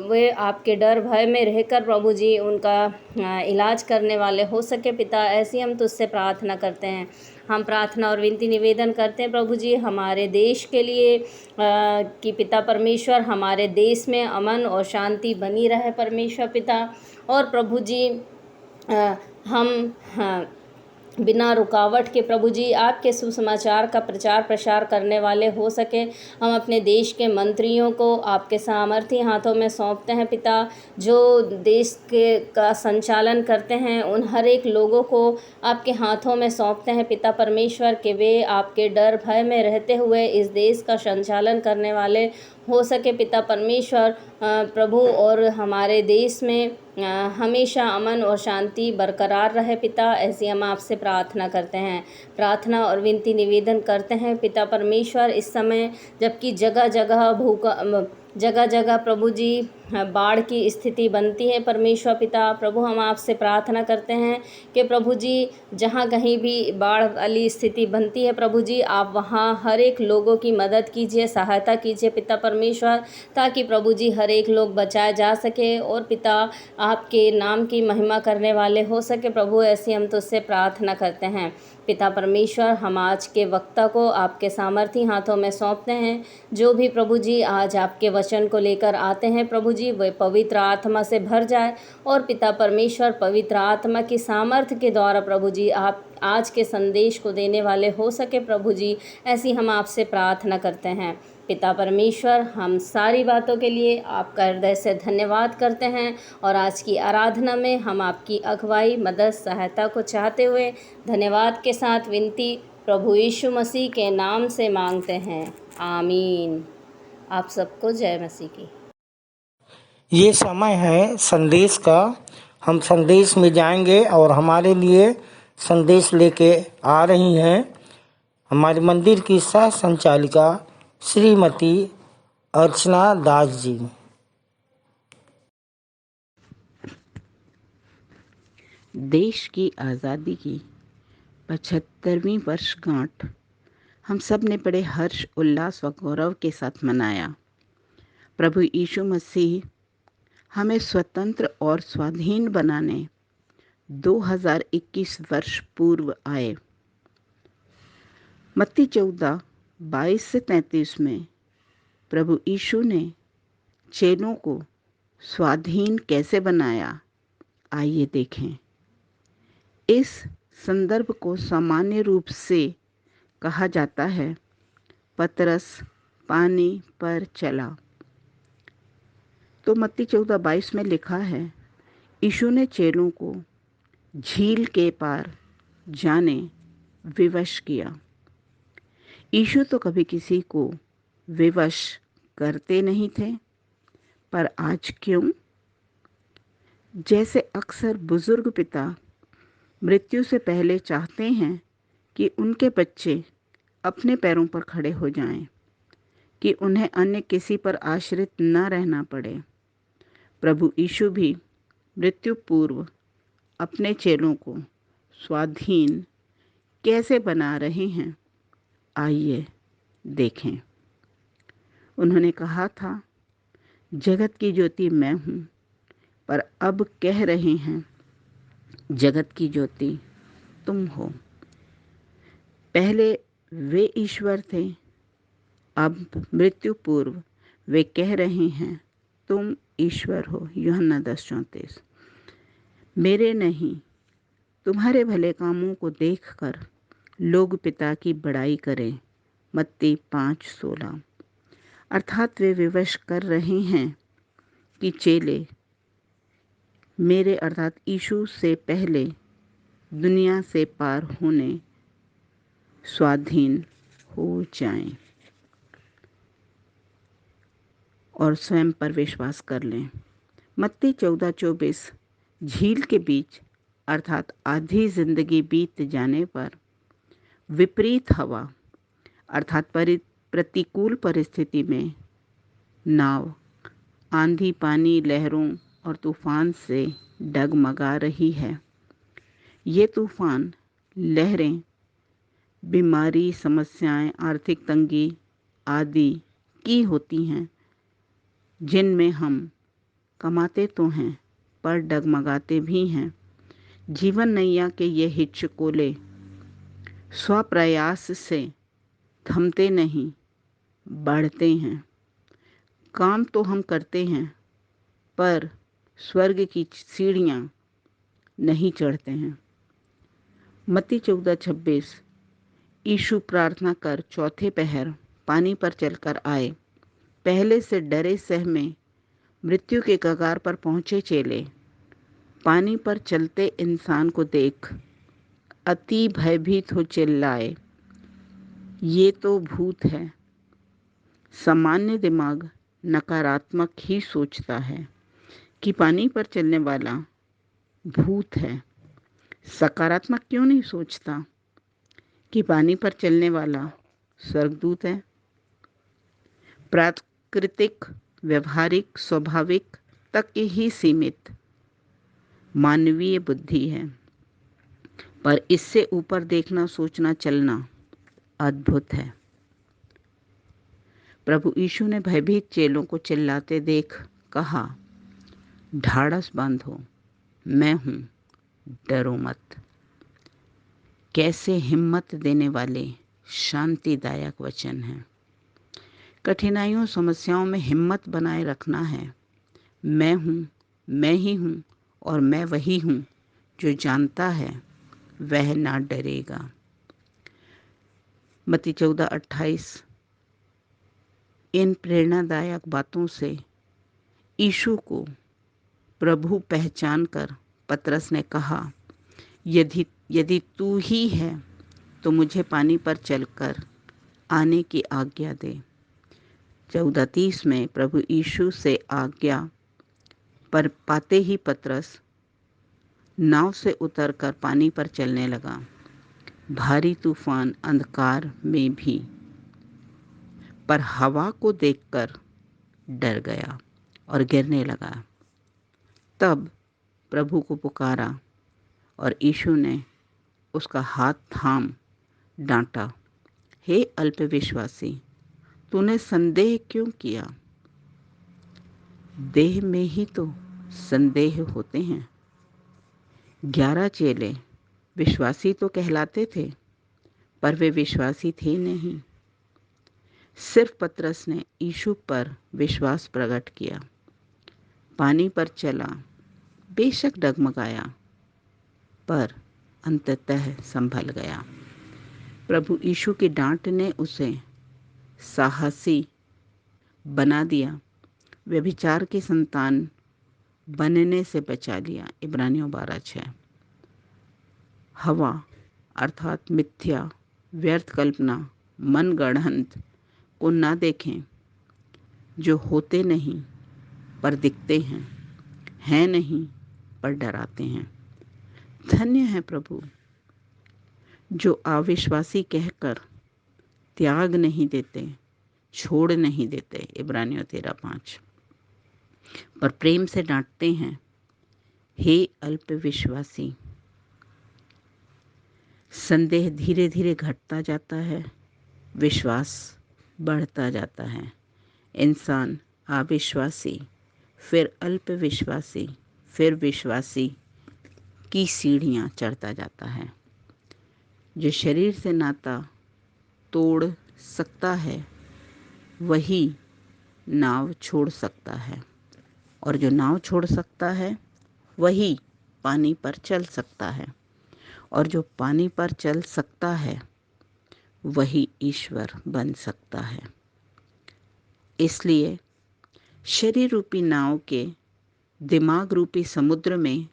Speaker 6: वे आपके डर भय में रहकर प्रभु जी उनका इलाज करने वाले हो सके पिता। ऐसी हम तुझसे प्रार्थना करते हैं। हम प्रार्थना और विनती निवेदन करते हैं प्रभु जी हमारे देश के लिए कि पिता परमेश्वर हमारे देश में अमन और शांति बनी रहे परमेश्वर पिता। और प्रभु जी हम बिना रुकावट के प्रभु जी आपके सुसमाचार का प्रचार प्रसार करने वाले हो सके। हम अपने देश के मंत्रियों को आपके सामर्थ्य हाथों में सौंपते हैं पिता, जो देश का संचालन करते हैं उन हर एक लोगों को आपके हाथों में सौंपते हैं पिता परमेश्वर, कि वे आपके डर भय में रहते हुए इस देश का संचालन करने वाले हो सके पिता परमेश्वर प्रभु। और हमारे देश में हमेशा अमन और शांति बरकरार रहे पिता। ऐसी हम आपसे प्रार्थना करते हैं, प्रार्थना और विनती निवेदन करते हैं पिता परमेश्वर। इस समय जबकि जगह जगह प्रभु जी बाढ़ की स्थिति बनती है परमेश्वर पिता, प्रभु हम आपसे प्रार्थना करते हैं कि प्रभु जी जहाँ कहीं भी बाढ़ वाली स्थिति बनती है प्रभु जी, आप वहाँ हर एक लोगों की मदद कीजिए, सहायता कीजिए पिता परमेश्वर, ताकि प्रभु जी हर एक लोग बचाए जा सके और पिता आपके नाम की महिमा करने वाले हो सके प्रभु। ऐसी हम तुझसे प्रार्थना करते हैं पिता परमेश्वर। हम आज के वक्ता को आपके सामर्थ्य हाथों में सौंपते हैं। जो भी प्रभु जी आज आपके वचन को लेकर आते हैं प्रभु जी, वे पवित्र आत्मा से भर जाए और पिता परमेश्वर पवित्र आत्मा की सामर्थ्य के द्वारा प्रभु जी आप आज के संदेश को देने वाले हो सके प्रभु जी। ऐसी हम आपसे प्रार्थना करते हैं पिता परमेश्वर। हम सारी बातों के लिए आपका हृदय से धन्यवाद करते हैं और आज की आराधना में हम आपकी अगुवाई मदद सहायता को चाहते हुए धन्यवाद के साथ विनती प्रभु यीशु मसीह के नाम से मांगते हैं, आमीन। आप सबको जय मसीह की।
Speaker 1: ये समय है संदेश का हम संदेश में जाएंगे और हमारे लिए संदेश लेके आ रही हैं हमारे मंदिर की सह संचालिका श्रीमती अर्चना दास जी।
Speaker 7: देश की आज़ादी की 75वीं वर्षगांठ हम सब ने बड़े हर्ष उल्लास व गौरव के साथ मनाया। प्रभु यीशु मसीह हमें स्वतंत्र और स्वाधीन बनाने 2021 वर्ष पूर्व आए। मत्ती 14:22 से 33 में प्रभु यीशु ने चेलों को स्वाधीन कैसे बनाया, आइए देखें। इस संदर्भ को सामान्य रूप से कहा जाता है पतरस पानी पर चला। तो मत्ती 14:22 में लिखा है, यीशु ने चेलों को झील के पार जाने विवश किया। यीशु तो कभी किसी को विवश करते नहीं थे, पर आज क्यों? जैसे अक्सर बुजुर्ग पिता मृत्यु से पहले चाहते हैं कि उनके बच्चे अपने पैरों पर खड़े हो जाएं, कि उन्हें अन्य किसी पर आश्रित न रहना पड़े, प्रभु यीशु भी मृत्यु पूर्व अपने चेलों को स्वाधीन कैसे बना रहे हैं, आइए देखें। उन्होंने कहा था, जगत की ज्योति मैं हूँ, पर अब कह रहे हैं जगत की ज्योति तुम हो। पहले वे ईश्वर थे, अब मृत्यु पूर्व वे कह रहे हैं तुम ईश्वर हो। यूहन्ना 10:34। मेरे नहीं, तुम्हारे भले कामों को देखकर लोग पिता की बड़ाई करें। मत्ती 5:16। अर्थात वे विवश कर रहे हैं कि चेले मेरे अर्थात यीशु से पहले दुनिया से पार होने स्वाधीन हो जाएं और स्वयं पर विश्वास कर लें। मत्ती 14:24। झील के बीच अर्थात आधी जिंदगी बीत जाने पर विपरीत हवा अर्थात प्रतिकूल परिस्थिति में नाव आंधी पानी लहरों और तूफान से डगमगा रही है। ये तूफान लहरें बीमारी, समस्याएं, आर्थिक तंगी आदि की होती हैं, जिनमें हम कमाते तो हैं पर डगमगाते भी हैं। जीवन नैया के ये हिचकोले स्वप्रयास से थमते नहीं, बढ़ते हैं। काम तो हम करते हैं, पर स्वर्ग की सीढ़ियाँ नहीं चढ़ते हैं। मत्ती 14:26। यीशु प्रार्थना कर चौथे पहर पानी पर चलकर आए। पहले से डरे सहमे मृत्यु के कगार पर पहुँचे चेले पानी पर चलते इंसान को देख अति भयभीत हो चिल्लाए, ये तो भूत है। सामान्य दिमाग नकारात्मक ही सोचता है कि पानी पर चलने वाला भूत है। सकारात्मक क्यों नहीं सोचता कि पानी पर चलने वाला स्वर्गदूत है? प्राकृतिक, व्यवहारिक, स्वाभाविक तक ही सीमित मानवीय बुद्धि है, पर इससे ऊपर देखना, सोचना, चलना अद्भुत है। प्रभु यीशु ने भयभीत चेलों को चिल्लाते देख कहा, ढाढ़स बांधो, मैं हूँ, डरो मत। कैसे हिम्मत देने वाले शांतिदायक वचन हैं। कठिनाइयों, समस्याओं में हिम्मत बनाए रखना है। मैं हूँ, मैं ही हूँ और मैं वही हूँ जो जानता है वह ना डरेगा। मत्ती 14:28। इन प्रेरणादायक बातों से यीशु को प्रभु पहचान कर पतरस ने कहा, यदि तू ही है तो मुझे पानी पर चलकर आने की आज्ञा दे। 14:30 में प्रभु यीशु से आज्ञा पर पाते ही पतरस नाव से उतरकर पानी पर चलने लगा। भारी तूफान अंधकार में भी, पर हवा को देखकर डर गया और गिरने लगा। तब प्रभु को पुकारा और यीशु ने उसका हाथ थाम डांटा, हे अल्पविश्वासी, तूने संदेह क्यों किया? देह में ही तो संदेह होते हैं। 11 चेले विश्वासी तो कहलाते थे, पर वे विश्वासी थे नहीं। सिर्फ पतरस ने यीशु पर विश्वास प्रकट किया, पानी पर चला, बेशक डगमगाया, पर अंततः संभल गया। प्रभु यीशु की डांट ने उसे साहसी बना दिया, व्यभिचार की संतान बनने से बचा लिया। इब्रानियों 12:6। हवा अर्थात मिथ्या, व्यर्थ कल्पना, मनगढ़ंत को ना देखें, जो होते नहीं पर दिखते हैं नहीं पर डराते हैं। धन्य है प्रभु जो अविश्वासी कहकर त्याग नहीं देते, छोड़ नहीं देते। इब्रानियों 13:5। पर प्रेम से डांटते हैं, हे अल्पविश्वासी। संदेह धीरे धीरे घटता जाता है, विश्वास बढ़ता जाता है। इंसान अविश्वासी, फिर अल्पविश्वासी, फिर विश्वासी की सीढ़ियाँ चढ़ता जाता है। जो शरीर से नाता तोड़ सकता है वही नाव छोड़ सकता है, और जो नाव छोड़ सकता है वही पानी पर चल सकता है, और जो पानी पर चल सकता है वही ईश्वर बन सकता है। इसलिए शरीर रूपी नाव के दिमाग रूपी समुद्र में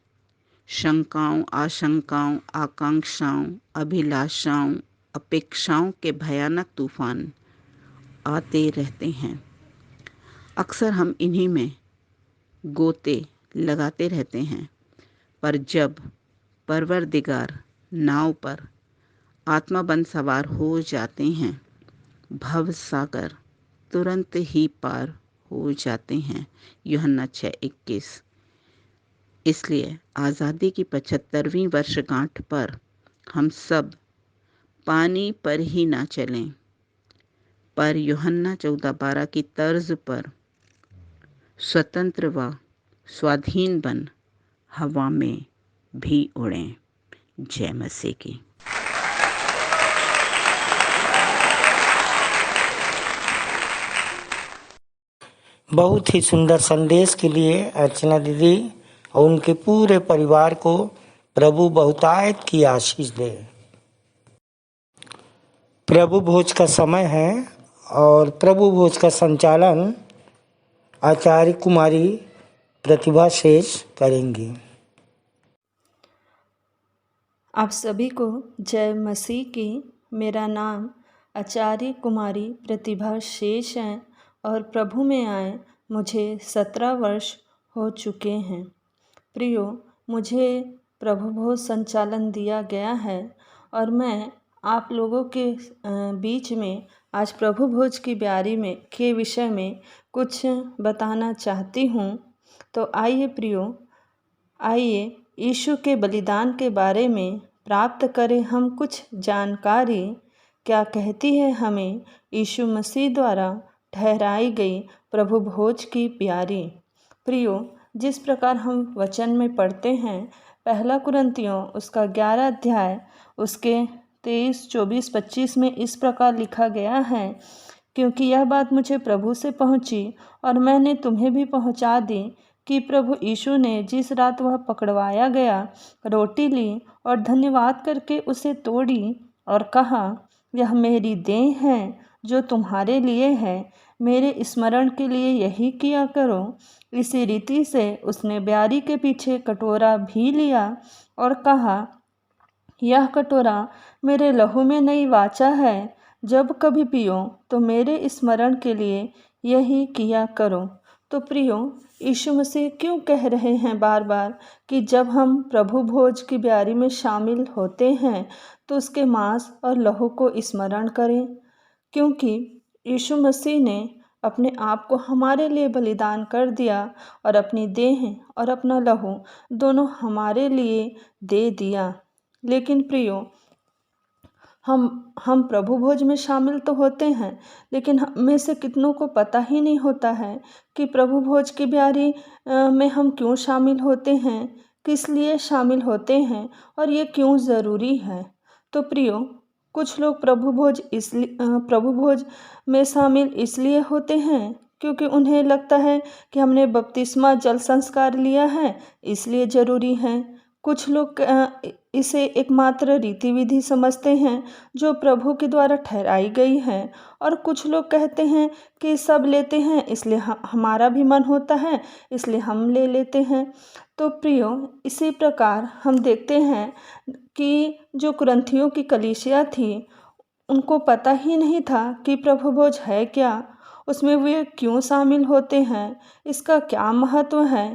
Speaker 7: शंकाओं, आशंकाओं, आकांक्षाओं, अभिलाषाओं, अपेक्षाओं के भयानक तूफान आते रहते हैं। अक्सर हम इन्हीं में गोते लगाते रहते हैं, पर जब परवरदिगार नाव पर आत्मा बन सवार हो जाते हैं, भव सागर तुरंत ही पार हो जाते हैं। यूहन्ना 6:21। इसलिए आज़ादी की 75वीं वर्षगांठ पर हम सब पानी पर ही ना चलें, पर यूहन्ना 14:12 की तर्ज पर स्वतंत्र व स्वाधीन बन हवा में भी उड़ें। जय मसीह की।
Speaker 1: बहुत ही सुंदर संदेश के लिए अर्चना दीदी और उनके पूरे परिवार को प्रभु बहुतायत की आशीष दे। प्रभु भोज का समय है और प्रभु भोज का संचालन आचार्य कुमारी प्रतिभा शेष करेंगी।
Speaker 8: आप सभी को जय मसीह की। मेरा नाम आचार्य कुमारी प्रतिभा शेष है और प्रभु में आए मुझे 17 वर्ष हो चुके हैं। प्रियो, मुझे प्रभु भोज संचालन दिया गया है और मैं आप लोगों के बीच में आज प्रभु भोज की ब्यारी में के विषय में कुछ बताना चाहती हूँ। तो आइए प्रियो, आइए यीशु के बलिदान के बारे में प्राप्त करें हम कुछ जानकारी। क्या कहती है हमें यीशु मसीह द्वारा ठहराई गई प्रभु भोज की प्यारी। प्रियो, जिस प्रकार हम वचन में पढ़ते हैं, 1 कुरिन्थियों उसका 11 अध्याय उसके 23, 24, 25 में इस प्रकार लिखा गया है, क्योंकि यह बात मुझे प्रभु से पहुंची और मैंने तुम्हें भी पहुंचा दी कि प्रभु यीशु ने जिस रात वह पकड़वाया गया रोटी ली और धन्यवाद करके उसे तोड़ी और कहा, यह मेरी देह है जो तुम्हारे लिए है, मेरे स्मरण के लिए यही किया करो। इसी रीति से उसने ब्यारी के पीछे कटोरा भी लिया और कहा, यह कटोरा मेरे लहू में नई वाचा है, जब कभी पियो तो मेरे स्मरण के लिए यही किया करो। तो प्रियो, यीशु मसीह क्यों कह रहे हैं बार बार कि जब हम प्रभु भोज की ब्यारी में शामिल होते हैं तो उसके मांस और लहू को स्मरण करें? क्योंकि यीशु मसीह ने अपने आप को हमारे लिए बलिदान कर दिया और अपनी देह और अपना लहू दोनों हमारे लिए दे दिया। लेकिन प्रियो, हम प्रभु भोज में शामिल तो होते हैं, लेकिन हम में से कितनों को पता ही नहीं होता है कि प्रभु भोज की ब्यारी में हम क्यों शामिल होते हैं, किस लिए शामिल होते हैं और ये क्यों ज़रूरी है। तो प्रियो, कुछ लोग प्रभु भोज में शामिल इसलिए होते हैं क्योंकि उन्हें लगता है कि हमने बपतिस्मा जल संस्कार लिया है, इसलिए ज़रूरी है। कुछ लोग इसे एकमात्र रीति विधि समझते हैं जो प्रभु के द्वारा ठहराई गई है, और कुछ लोग कहते हैं कि सब लेते हैं इसलिए हमारा भी मन होता है, इसलिए हम ले लेते हैं। तो प्रियो, इसी प्रकार हम देखते हैं कि जो कुरिन्थियों की कलीसिया थी, उनको पता ही नहीं था कि प्रभु भोज है क्या, उसमें वे क्यों शामिल होते हैं, इसका क्या महत्व है।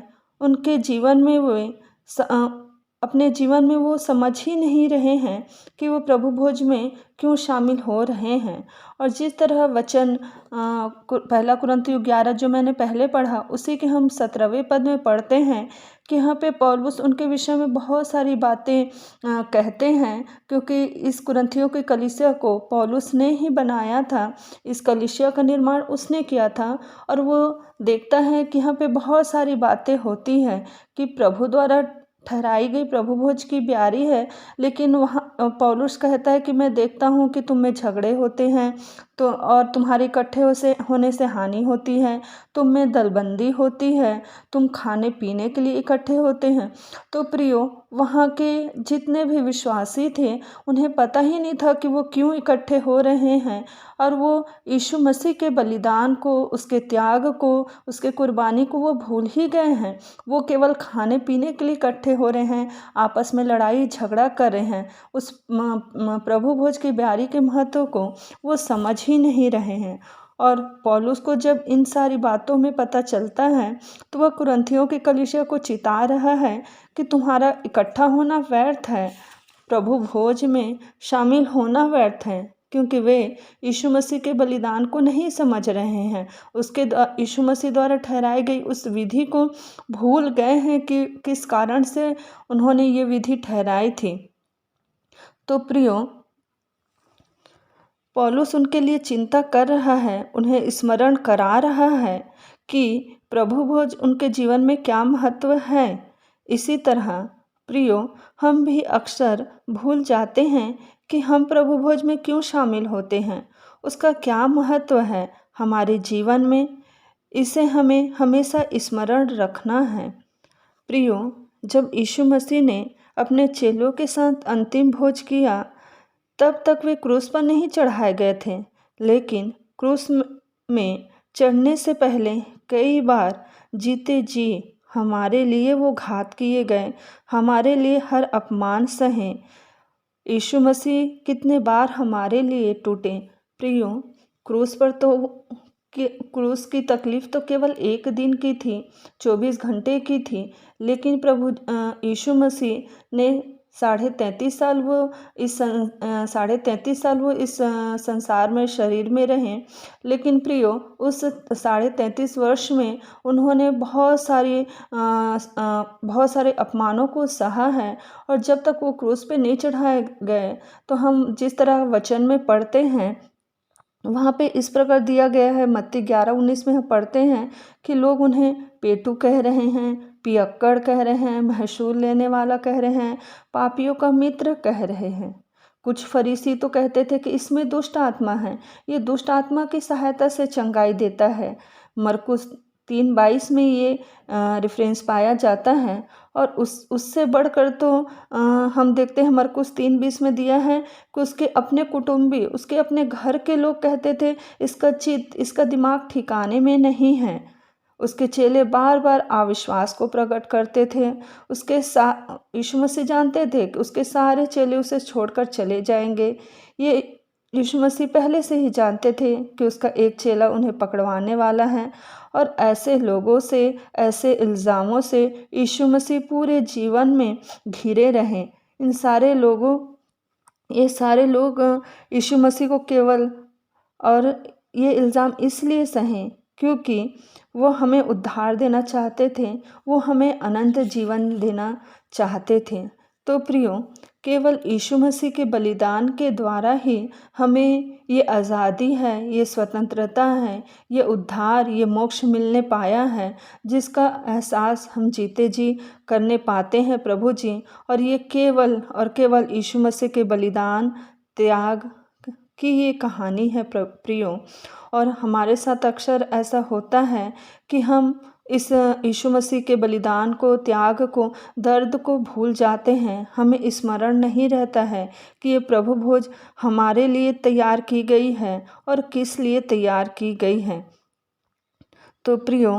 Speaker 8: उनके जीवन में अपने जीवन में वो समझ ही नहीं रहे हैं कि वो प्रभु भोज में क्यों शामिल हो रहे हैं। और जिस तरह वचन पहला कुरिन्थियों 11 जो मैंने पहले पढ़ा, उसी के हम 17वें पद में पढ़ते हैं कि यहाँ पे पौलुस उनके विषय में बहुत सारी बातें कहते हैं, क्योंकि इस कुरिन्थियों की कलीसिया को पौलुस ने ही बनाया था, इस कलीसिया का निर्माण उसने किया था। और वो देखता है कि यहाँ पे बहुत सारी बातें होती हैं कि प्रभु द्वारा ठहराई गई प्रभु भोज की ब्यारी है, लेकिन वहाँ पौलुस कहता है कि मैं देखता हूँ कि तुम में झगड़े होते हैं तो और तुम्हारे इकट्ठे होने से हानि होती है, तुम में दलबंदी होती है, तुम खाने पीने के लिए इकट्ठे होते हैं। तो प्रियो, वहाँ के जितने भी विश्वासी थे उन्हें पता ही नहीं था कि वो क्यों इकट्ठे हो रहे हैं, और वो यीशु मसीह के बलिदान को, उसके त्याग को, उसके कुर्बानी को वो भूल ही गए हैं। वो केवल खाने पीने के लिए इकट्ठे हो रहे हैं, आपस में लड़ाई झगड़ा कर रहे हैं। उस प्रभु भोज की ब्यारी के महत्व को वो समझ ही नहीं रहे हैं। और पौलुस को जब इन सारी बातों में पता चलता है तो वह कुरिन्थियों की कलीसिया को चिता रहा है कि तुम्हारा इकट्ठा होना व्यर्थ है, प्रभु भोज में शामिल होना व्यर्थ है, क्योंकि वे यीशु मसीह के बलिदान को नहीं समझ रहे हैं, उसके यीशु मसीह द्वारा ठहराई गई उस विधि को भूल गए हैं कि किस कारण से उन्होंने ये विधि ठहराई थी। तो प्रियो, पौलुस उनके लिए चिंता कर रहा है, उन्हें स्मरण करा रहा है कि प्रभु भोज उनके जीवन में क्या महत्व है। इसी तरह प्रियो, हम भी अक्सर भूल जाते हैं कि हम प्रभु भोज में क्यों शामिल होते हैं, उसका क्या महत्व है हमारे जीवन में। इसे हमें हमेशा स्मरण रखना है। प्रियो, जब यीशु मसीह ने अपने चेलों के साथ अंतिम भोज किया, तब तक वे क्रूस पर नहीं चढ़ाए गए थे, लेकिन क्रूस में चढ़ने से पहले कई बार जीते जी हमारे लिए वो घात किए गए, हमारे लिए हर अपमान सहे। यीशु मसीह कितने बार हमारे लिए टूटे। प्रियो, क्रूस पर तो क्रूस की तकलीफ़ तो केवल एक दिन की थी, 24 घंटे की थी, लेकिन प्रभु यीशु मसीह ने 33.5 साल वो इस 33.5 साल वो इस संसार में शरीर में रहें। लेकिन प्रियो, उस 33.5 वर्ष में उन्होंने बहुत सारे अपमानों को सहा है। और जब तक वो क्रूस पे नहीं चढ़ाए गए, तो हम जिस तरह वचन में पढ़ते हैं वहाँ पे इस प्रकार दिया गया है, मत्ती 11:19 में हम पढ़ते हैं कि लोग उन्हें पेटू कह रहे हैं, पियक्कड़ कह रहे हैं, महसूल लेने वाला कह रहे हैं, पापियों का मित्र कह रहे हैं। कुछ फरीसी तो कहते थे कि इसमें दुष्ट आत्मा है, ये दुष्ट आत्मा की सहायता से चंगाई देता है। मरकुस 3:22 में ये रेफरेंस पाया जाता है। और उससे बढ़कर तो हम देखते हैं मरकुस 3:20 में दिया है कि उसके अपने कुटुंबी, उसके अपने घर के लोग कहते थे इसका दिमाग ठिकाने में नहीं है। उसके चेले बार बार अविश्वास को प्रकट करते थे। यीशु मसीह जानते थे कि उसके सारे चेले उसे छोड़कर चले जाएंगे। ये यीशु मसीह पहले से ही जानते थे कि उसका एक चेला उन्हें पकड़वाने वाला है, और ऐसे लोगों से, ऐसे इल्ज़ामों से यीशु मसीह पूरे जीवन में घिरे रहे। ये सारे लोग यीशु मसीह को केवल और ये इल्ज़ाम इसलिए सहे क्योंकि वो हमें उद्धार देना चाहते थे, वो हमें अनंत जीवन देना चाहते थे। तो प्रियो, केवल यीशु मसीह के बलिदान के द्वारा ही हमें ये आज़ादी है, ये स्वतंत्रता है, ये उद्धार, ये मोक्ष मिलने पाया है, जिसका एहसास हम जीते जी करने पाते हैं प्रभु जी। और ये केवल और केवल यीशु मसीह के बलिदान, त्याग की ये कहानी है प्रियो। और हमारे साथ अक्सर ऐसा होता है कि हम इस यीशु मसीह के बलिदान को, त्याग को, दर्द को भूल जाते हैं। हमें स्मरण नहीं रहता है कि ये प्रभु भोज हमारे लिए तैयार की गई है और किस लिए तैयार की गई है। तो प्रियो,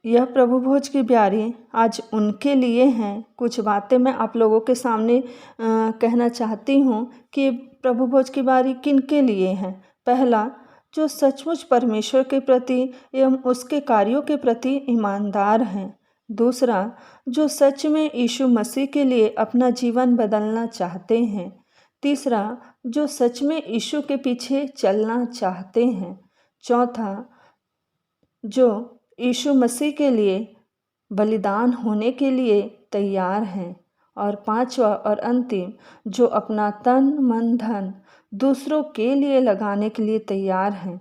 Speaker 8: यह प्रभु भोज की ब्यारी आज उनके लिए हैं। कुछ बातें मैं आप लोगों के सामने कहना चाहती हूँ कि प्रभु भोज की बारी किन के लिए है। पहला, जो सचमुच परमेश्वर के प्रति एवं उसके कार्यों के प्रति ईमानदार हैं। दूसरा, जो सच में यीशु मसीह के लिए अपना जीवन बदलना चाहते हैं। तीसरा, जो सच में यीशु के पीछे चलना चाहते हैं। चौथा, जो यीशु मसीह के लिए बलिदान होने के लिए तैयार हैं। और पांचवा और अंतिम, जो अपना तन मन धन दूसरों के लिए लगाने के लिए तैयार हैं।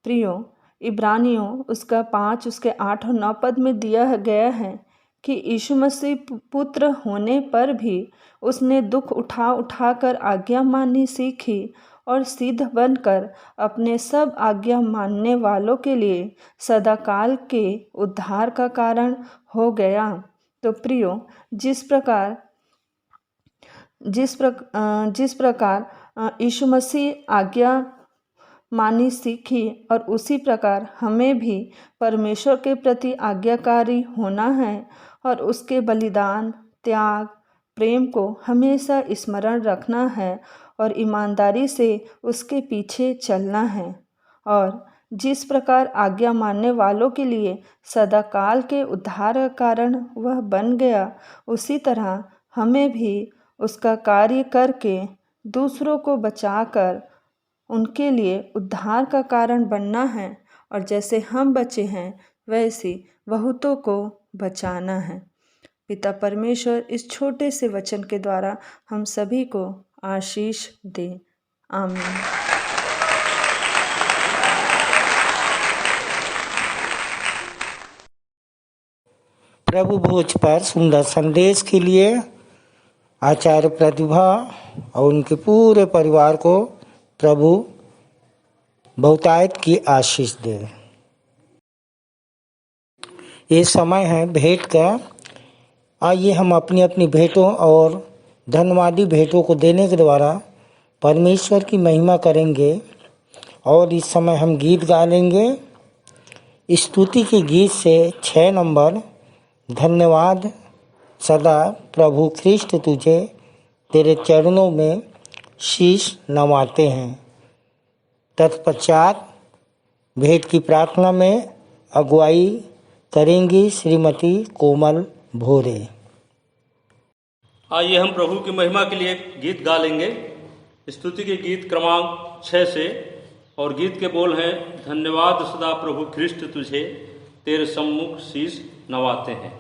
Speaker 8: प्रियो, इब्रानियों उसका 5 उसके 8 और 9 पद में दिया गया है कि यीशु मसीह पुत्र होने पर भी उसने दुख उठा कर आज्ञा माननी सीखी और सिद्ध बनकर अपने सब आज्ञा मानने वालों के लिए सदाकाल के उद्धार का कारण हो गया। तो प्रियो, जिस प्रकार यीशु मसीह आज्ञा मानी सीखी और उसी प्रकार हमें भी परमेश्वर के प्रति आज्ञाकारी होना है और उसके बलिदान, त्याग, प्रेम को हमेशा स्मरण रखना है और ईमानदारी से उसके पीछे चलना है। और जिस प्रकार आज्ञा मानने वालों के लिए सदाकाल के उद्धार का कारण वह बन गया, उसी तरह हमें भी उसका कार्य करके दूसरों को बचाकर उनके लिए उद्धार का कारण बनना है। और जैसे हम बचे हैं वैसे बहुतों को बचाना है। पिता परमेश्वर इस छोटे से वचन के द्वारा हम सभी को आशीष दे। आमीन।
Speaker 1: प्रभु भोज पर सुंदर संदेश के लिए आचार्य प्रतिभा और उनके पूरे परिवार को प्रभु बहुतायत की आशीष दे। ये समय है भेंट का। आइए हम अपनी अपनी भेंटों और धन्यवादी भेंटों को देने के द्वारा परमेश्वर की महिमा करेंगे। और इस समय हम गीत गा लेंगे। स्तुति के गीत से 6 नंबर, धन्यवाद सदा प्रभु ख्रिस्त तुझे, तेरे चरणों में शीश नवाते हैं। तत्पश्चात भेंट की प्रार्थना में अगुवाई करेंगी श्रीमती कोमल भोरे।
Speaker 9: आइए हम प्रभु की महिमा के लिए गीत गा लेंगे। स्तुति के गीत क्रमांक 6 से, और गीत के बोल हैं, धन्यवाद सदा प्रभु ख्रिस्त तुझे, तेरे सम्मुख शीश नवाते हैं।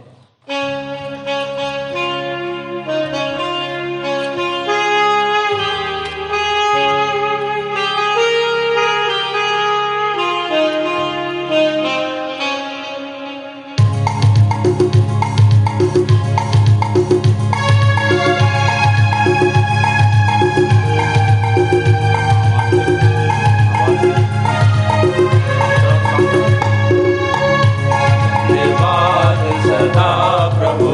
Speaker 3: धन्यवाद सदा प्रभु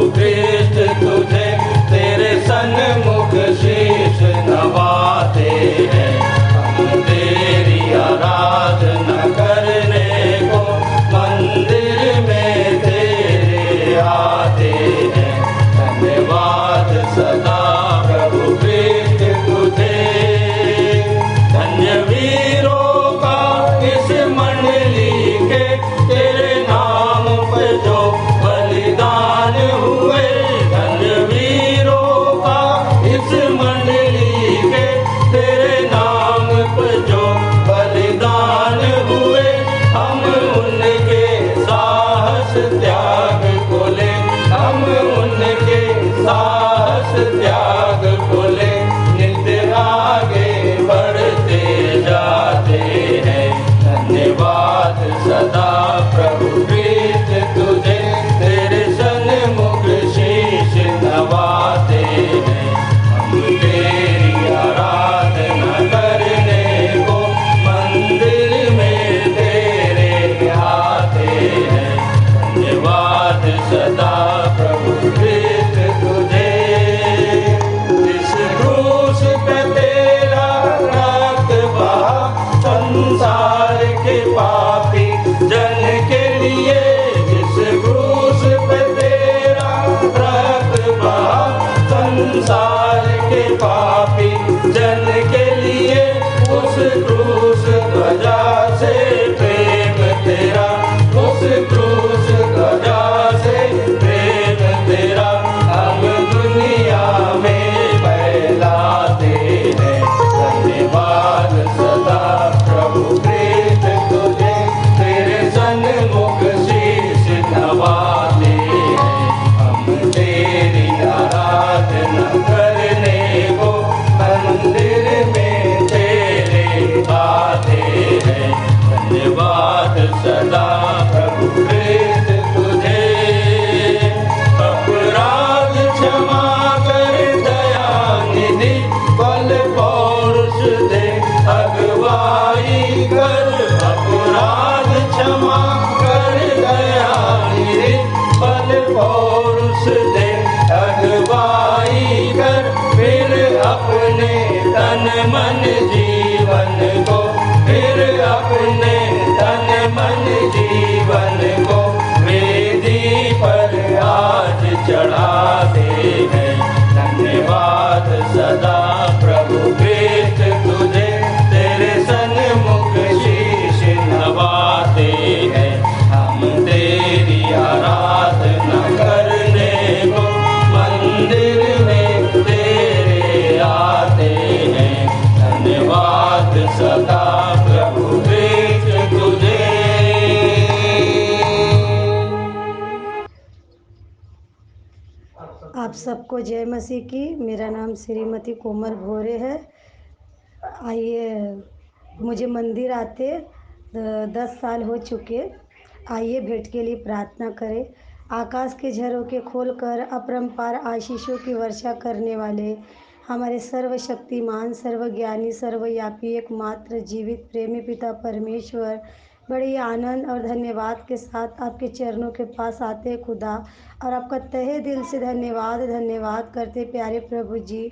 Speaker 3: मन जीवन को, फिर अपने तन मन जीवन को वेदी पर आज चढ़ाते हैं। धन्यवाद सदा प्रभु कृष्ण तुझे, तेरे सन्मुख शीश नवाते हैं। हम तेरी आराधना करने को मंदिर में तेरे आते हैं। धन्यवाद सदा प्रभु कृष्ण तुझे।
Speaker 10: आप सबको जय मसीह की। मेरा नाम श्रीमती कोमल भोरे है। आइए, मुझे मंदिर आते 10 साल हो चुके। आइए भेंट के लिए प्रार्थना करें। आकाश के झरोखे खोलकर अपरंपार आशीषों की वर्षा करने वाले हमारे सर्वशक्तिमान, सर्वज्ञानी, सर्वव्यापी, एकमात्र जीवित प्रेमी पिता परमेश्वर, बड़े ही आनंद और धन्यवाद के साथ आपके चरणों के पास आते हैं खुदा, और आपका तहे दिल से धन्यवाद करते प्यारे प्रभु जी।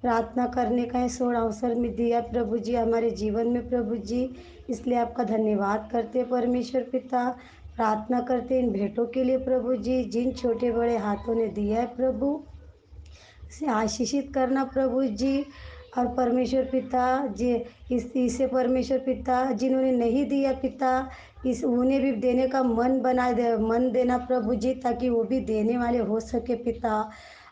Speaker 10: प्रार्थना करने का सोना अवसर में दिया प्रभु जी हमारे जीवन में प्रभु जी, इसलिए आपका धन्यवाद करते परमेश्वर पिता। प्रार्थना करते इन भेंटों के लिए प्रभु जी, जिन छोटे बड़े हाथों ने दिया है प्रभु, से आशीषित करना प्रभु जी। और परमेश्वर पिता जी, इसे परमेश्वर पिता जिन्होंने नहीं दिया पिता, इस उन्हें भी देने का मन देना प्रभु जी, ताकि वो भी देने वाले हो सके पिता।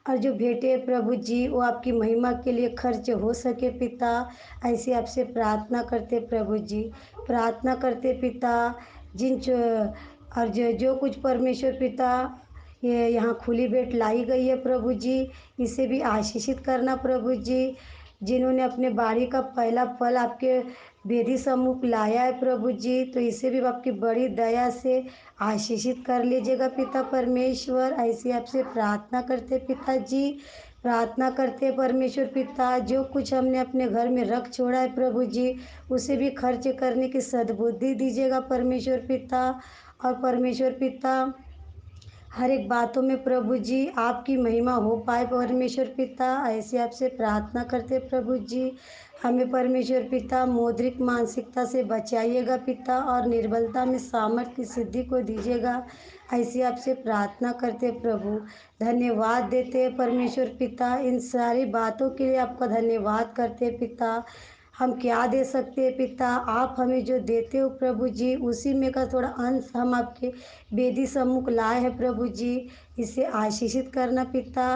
Speaker 10: और जो भेंटे प्रभु जी वो आपकी महिमा के लिए खर्च हो सके पिता, ऐसे आपसे प्रार्थना करते प्रभु जी। प्रार्थना करते पिता, और जो कुछ परमेश्वर पिता ये यहाँ खुली भेंट लाई गई है प्रभु जी, इसे भी आशीषित करना प्रभु जी। जिन्होंने अपने बारी का पहला फल आपके वेदी सम्मुख लाया है प्रभु जी, तो इसे भी आपकी बड़ी दया से आशीषित कर लीजिएगा पिता परमेश्वर। ऐसे आपसे प्रार्थना करते पिताजी। प्रार्थना करते परमेश्वर पिता, जो कुछ हमने अपने घर में रख छोड़ा है प्रभु जी, उसे भी खर्च करने की सद्बुद्धि दीजिएगा परमेश्वर पिता। और परमेश्वर पिता, हर एक बातों में प्रभु जी आपकी महिमा हो पाए परमेश्वर पिता, ऐसे आपसे प्रार्थना करते प्रभु जी। हमें परमेश्वर पिता मौद्रिक मानसिकता से बचाइएगा पिता, और निर्बलता में सामर्थ्य की सिद्धि को दीजिएगा, ऐसे आपसे प्रार्थना करते प्रभु। धन्यवाद देते परमेश्वर पिता, इन सारी बातों के लिए आपका धन्यवाद करते पिता। हम क्या दे सकते हैं पिता, आप हमें जो देते हो प्रभु जी, उसी में का थोड़ा अंश हम आपके वेदी सम्मुख लाए हैं प्रभु जी, इसे आशीषित करना पिता।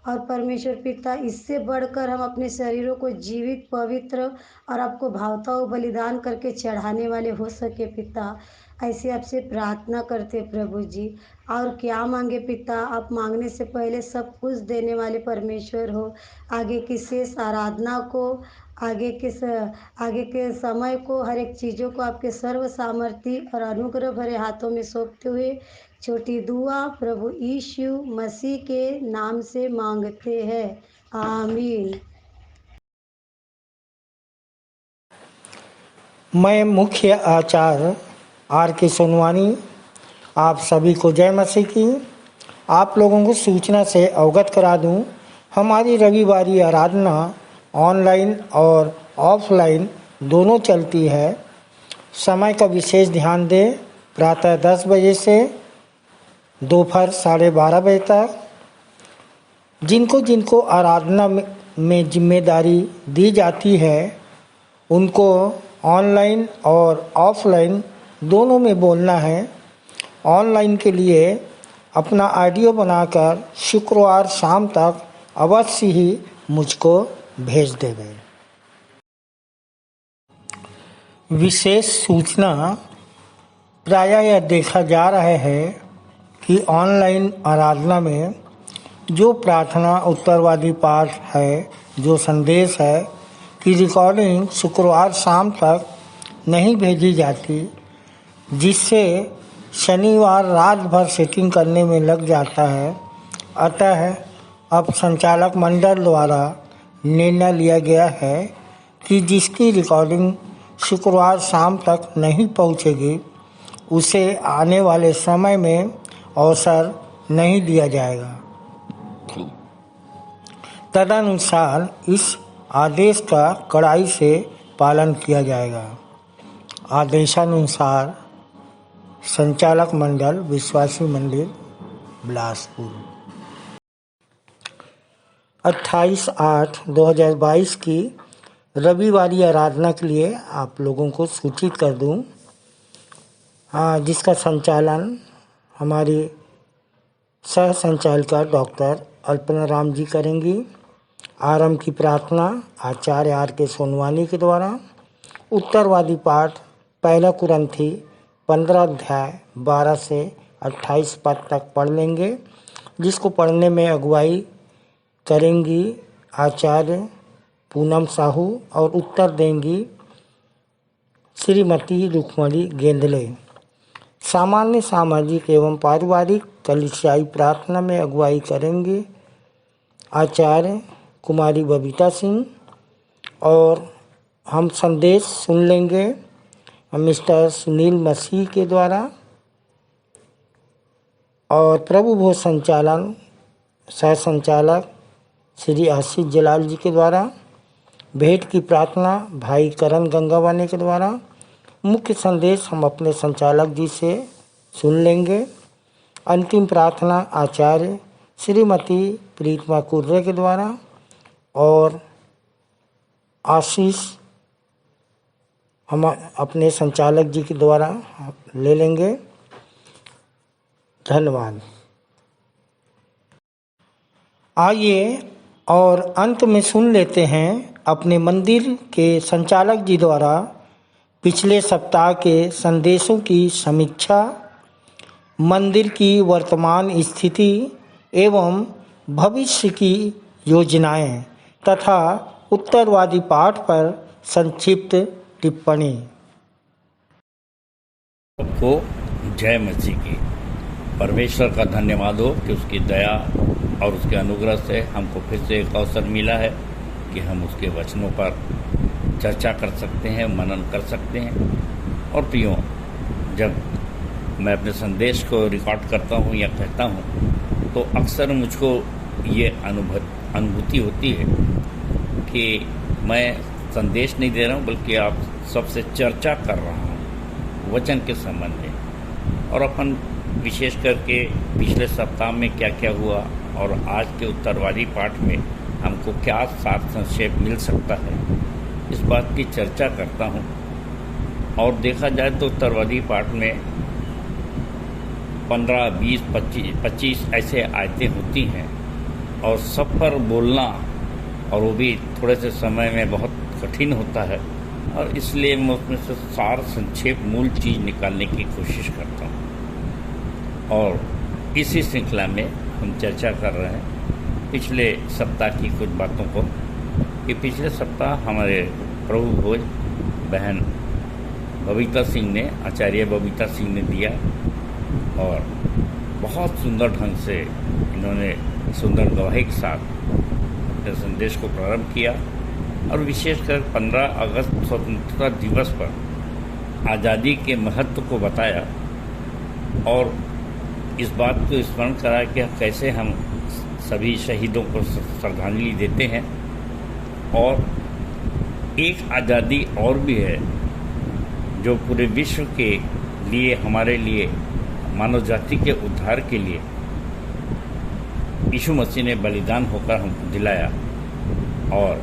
Speaker 10: और परमेश्वर पिता, इससे बढ़कर हम अपने शरीरों को जीवित, पवित्र और आपको भावता हुआ बलिदान करके चढ़ाने वाले हो सके पिता, ऐसे आपसे प्रार्थना करते प्रभु जी। और क्या मांगे पिता, आप मांगने से पहले सब कुछ देने वाले परमेश्वर हो। आगे की शेष आराधना को, आगे के समय को, हर एक चीज़ों को आपके सर्व सामर्थी और अनुग्रह भरे हाथों में सौंपते हुए छोटी दुआ प्रभु यीशु मसीह के नाम से मांगते हैं, आमीन।
Speaker 1: मैं मुख्य आचार्य R.K. सोनवानी आप सभी को जय मसीह की। आप लोगों को सूचना से अवगत करा दूं, हमारी रविवारी आराधना ऑनलाइन और ऑफलाइन दोनों चलती है। समय का विशेष ध्यान दें, प्रातः 10 बजे से दोपहर 12:30 बजे तक। जिनको आराधना में जिम्मेदारी दी जाती है, उनको ऑनलाइन और ऑफलाइन दोनों में बोलना है। ऑनलाइन के लिए अपना ऑडियो बनाकर शुक्रवार शाम तक अवश्य ही मुझको भेज देवे। विशेष सूचना, प्रायः यह देखा जा रहा है कि ऑनलाइन आराधना में जो प्रार्थना उत्तरवादी पाठ है, जो संदेश है, की रिकॉर्डिंग शुक्रवार शाम तक नहीं भेजी जाती, जिससे शनिवार रात भर सेटिंग करने में लग जाता है। अतः अब संचालक मंडल द्वारा निर्णय लिया गया है कि जिसकी रिकॉर्डिंग शुक्रवार शाम तक नहीं पहुंचेगी, उसे आने वाले समय में अवसर नहीं दिया जाएगा। तदनुसार इस आदेश का कड़ाई से पालन किया जाएगा। आदेशानुसार संचालक मंडल विश्वासी मंदिर बिलासपुर। 28/8/2022 की रविवारी आराधना के लिए आप लोगों को सूचित कर दूं, जिसका संचालन हमारी सह संचालिका डॉक्टर अल्पना राम जी करेंगी। आरंभ की प्रार्थना आचार्य R.K. सोनवानी के द्वारा। उत्तरवादी पाठ 1 कुरिन्थी 15 अध्याय 12 से 28 पद तक पढ़ लेंगे, जिसको पढ़ने में अगुवाई करेंगी आचार्य पूनम साहू और उत्तर देंगी श्रीमती रुक्मणी गेंदले। सामान्य सामाजिक एवं पारिवारिक कलिसियाई प्रार्थना में अगुवाई करेंगे आचार्य कुमारी बबीता सिंह और हम संदेश सुन लेंगे मिस्टर सुनील मसीह के द्वारा और प्रभु भोज संचालन सह संचालक श्री आशीष जलाल जी के द्वारा। भेंट की प्रार्थना भाई करण गंगावाने के द्वारा। मुख्य संदेश हम अपने संचालक जी से सुन लेंगे। अंतिम प्रार्थना आचार्य श्रीमती प्रीतमा कुर्रे के द्वारा और आशीष हम अपने संचालक जी के द्वारा ले लेंगे। धन्यवाद। आइए और अंत में सुन लेते हैं अपने मंदिर के संचालक जी द्वारा पिछले सप्ताह के संदेशों की समीक्षा, मंदिर की वर्तमान स्थिति एवं भविष्य की योजनाएं तथा उत्तरवादी पाठ पर संक्षिप्त टिप्पणी।
Speaker 11: सबको जय मसीह की। परमेश्वर का धन्यवाद हो कि उसकी दया और उसके अनुग्रह से हमको फिर से एक अवसर मिला है कि हम उसके वचनों पर चर्चा कर सकते हैं, मनन कर सकते हैं। और प्रियो, जब मैं अपने संदेश को रिकॉर्ड करता हूँ या कहता हूँ तो अक्सर मुझको ये अनुभूति होती है कि मैं संदेश नहीं दे रहा हूँ बल्कि आप सबसे चर्चा कर रहा हूँ वचन के संबंध में। और अपन विशेष करके पिछले सप्ताह में क्या क्या हुआ और आज के उत्तरवादी पाठ में हमको क्या सार संक्षेप मिल सकता है, इस बात की चर्चा करता हूँ। और देखा जाए तो उत्तरवादी पाठ में 15, 20, 25 ऐसे आयतें होती हैं और सब पर बोलना और वो भी थोड़े से समय में बहुत कठिन होता है, और इसलिए मैं उसमें से सार संक्षेप मूल चीज़ निकालने की कोशिश करता हूँ। और इसी श्रृंखला में हम चर्चा कर रहे हैं पिछले सप्ताह की कुछ बातों को कि पिछले सप्ताह हमारे प्रभु भोज बहन बबीता सिंह ने, आचार्य बबीता सिंह ने दिया और बहुत सुंदर ढंग से इन्होंने सुंदर गवाही के साथ अपने संदेश को प्रारंभ किया। और विशेषकर 15 अगस्त स्वतंत्रता दिवस पर आज़ादी के महत्व को बताया और इस बात को स्मरण कराया कि कैसे हम सभी शहीदों को श्रद्धांजलि देते हैं। और एक आज़ादी और भी है जो पूरे विश्व के लिए, हमारे लिए, मानव जाति के उद्धार के लिए यीशु मसीह ने बलिदान होकर हमको दिलाया। और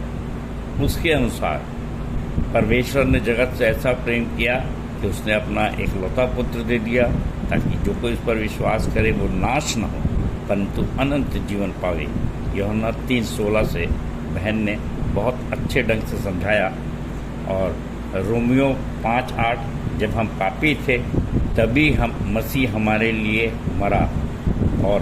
Speaker 11: उसके अनुसार परमेश्वर ने जगत से ऐसा प्रेम किया कि उसने अपना एकलौता पुत्र दे दिया ताकि जो कोई इस पर विश्वास करे वो नाश न हो परंतु अनंत जीवन पावे। यूहन्ना 3:16 से बहन ने बहुत अच्छे ढंग से समझाया। और रोमियो 5:8 जब हम पापी थे तभी हम मसीह हमारे लिए मरा। और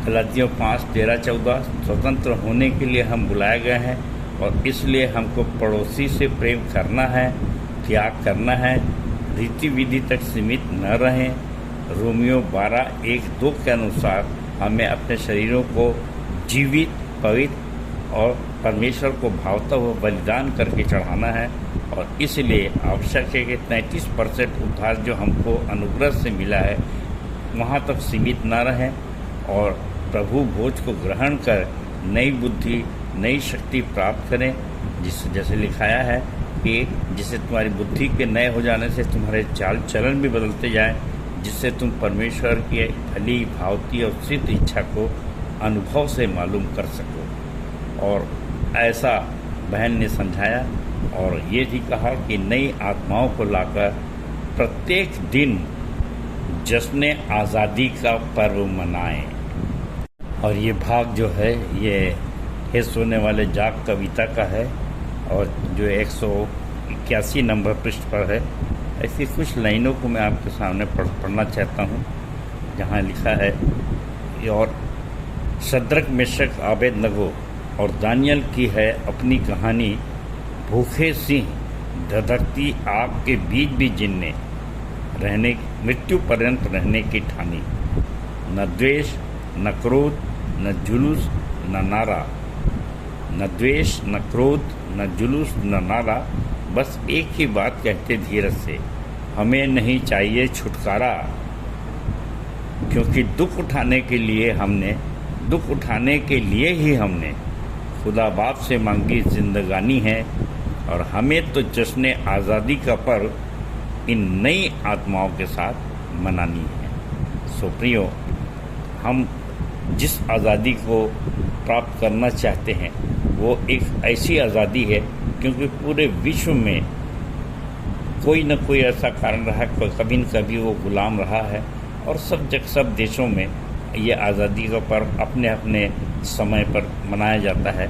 Speaker 11: गलातियों 5:13-14 स्वतंत्र होने के लिए हम बुलाए गए हैं और इसलिए हमको पड़ोसी से प्रेम करना है, त्याग करना है, रीति विधि तक सीमित न रहें। रोमियो 12:1-2 के अनुसार हमें अपने शरीरों को जीवित, पवित्र और परमेश्वर को भावता हुआ बलिदान करके चढ़ाना है। और इसलिए आवश्यक है कि 33% उद्धार जो हमको अनुग्रह से मिला है वहाँ तक सीमित न रहें और प्रभु भोज को ग्रहण कर नई बुद्धि, नई शक्ति प्राप्त करें जैसे लिखाया है कि जिससे तुम्हारी बुद्धि के नए हो जाने से तुम्हारे चाल चलन भी बदलते जाए, जिससे तुम परमेश्वर की भली भावती और सिद्ध इच्छा को अनुभव से मालूम कर सको। और ऐसा बहन ने समझाया और ये भी कहा कि नई आत्माओं को लाकर प्रत्येक दिन जश्न आज़ादी का पर्व मनाएं। और ये भाग जो है ये हे सोने वाले जाग कविता का है और जो 181 नंबर पृष्ठ पर है। ऐसी कुछ लाइनों को मैं आपके सामने पढ़ना चाहता हूँ, जहाँ लिखा है, और शद्रक मेशक आबेदनगो और दानियल की है अपनी कहानी, भूखे सिंह धधकती आग के बीच भी जिनने रहने मृत्यु पर्यंत रहने की ठानी। न द्वेष न क्रोध न जुलूस न नारा, न द्वेष न क्रोध न जुलूस न नारा, बस एक ही बात कहते धीरज से, हमें नहीं चाहिए छुटकारा। क्योंकि दुख उठाने के लिए ही हमने खुदा बाप से मांगी जिंदगानी है, और हमें तो जश्न आज़ादी का पर्व इन नई आत्माओं के साथ मनानी है। सो प्रियो, हम जिस आज़ादी को प्राप्त करना चाहते हैं वो एक ऐसी आज़ादी है, क्योंकि पूरे विश्व में कोई न कोई ऐसा कारण रहा, कभी न कभी वो गुलाम रहा है, और सब देशों में ये आज़ादी का पर्व अपने अपने समय पर मनाया जाता है।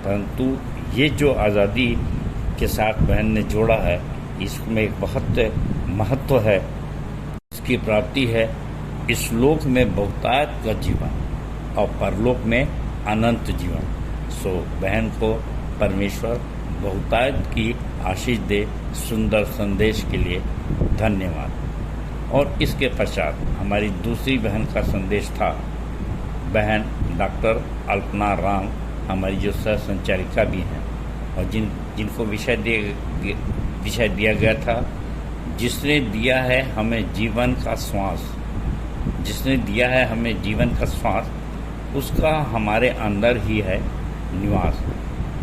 Speaker 11: परंतु ये जो आज़ादी के साथ बहन ने जोड़ा है, इसमें एक बहुत महत्व है। इसकी प्राप्ति है इस लोक में बहुतायत का जीवन और परलोक में अनंत जीवन। सो बहन को परमेश्वर बहुतायत की आशीष दे। सुंदर संदेश के लिए धन्यवाद। और इसके पश्चात हमारी दूसरी बहन का संदेश था, बहन डॉक्टर अल्पना राम, हमारी जो सह संचालिका भी हैं, और जिनको विषय दिया गया था, जिसने दिया है हमें जीवन का श्वास, जिसने दिया है हमें जीवन का श्वास, उसका हमारे अंदर ही है निवास।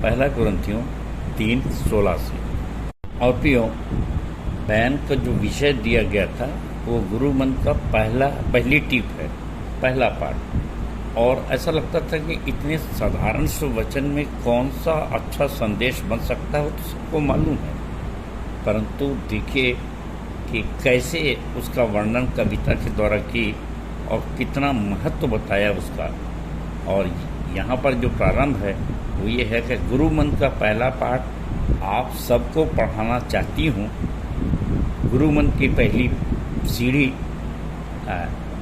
Speaker 11: 1 कुरिन्थियों 3:16 से। और प्रियो, बहन का जो विषय दिया गया था वो गुरु मंत्र का पहली टिप है, पहला पाठ। और ऐसा लगता था कि इतने साधारण से वचन में कौन सा अच्छा संदेश बन सकता है, वो तो सबको मालूम है। परंतु देखिए कि कैसे उसका वर्णन कविता के द्वारा की और कितना महत्व बताया उसका। और यहाँ पर जो प्रारंभ है वो ये है कि गुरु मंत्र का पहला पाठ आप सबको पढ़ाना चाहती हूँ। गुरु मंत्र की पहली सीढ़ी,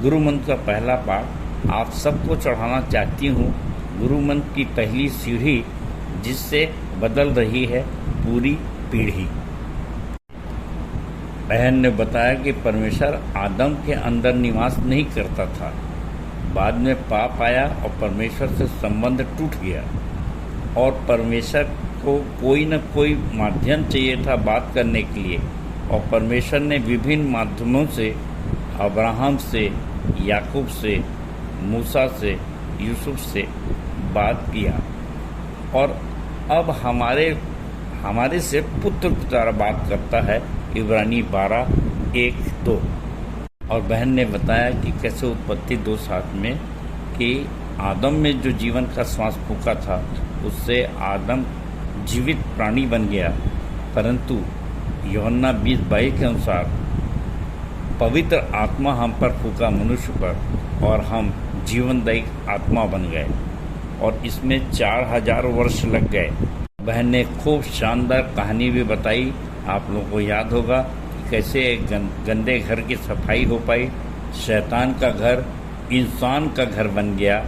Speaker 11: गुरु मंत्र का पहला पाठ आप सबको चढ़ाना चाहती हूँ। गुरु मंत्र की पहली सीढ़ी जिससे बदल रही है पूरी पीढ़ी। बहन ने बताया कि परमेश्वर आदम के अंदर निवास नहीं करता था, बाद में पाप आया और परमेश्वर से संबंध टूट गया, और परमेश्वर को कोई न कोई माध्यम चाहिए था बात करने के लिए। और परमेश्वर ने विभिन्न माध्यमों से, अब्राहम से, याकूब से, मूसा से, यूसुफ से बात किया, और अब हमारे से पुत्र की तरह बात करता है। इब्रानी 12:1-2। और बहन ने बताया कि कैसे उत्पत्ति 2:7 में कि आदम में जो जीवन का श्वास फूका था उससे आदम जीवित प्राणी बन गया, परंतु यूहन्ना 20:22 के अनुसार पवित्र आत्मा हम पर फूका मनुष्य पर, और हम जीवनदायी आत्मा बन गए, और इसमें 4000 वर्ष लग गए। बहन ने खूब शानदार कहानी भी बताई। आप लोगों को याद होगा कि कैसे गंदे घर की सफाई हो पाई, शैतान का घर इंसान का घर बन गया,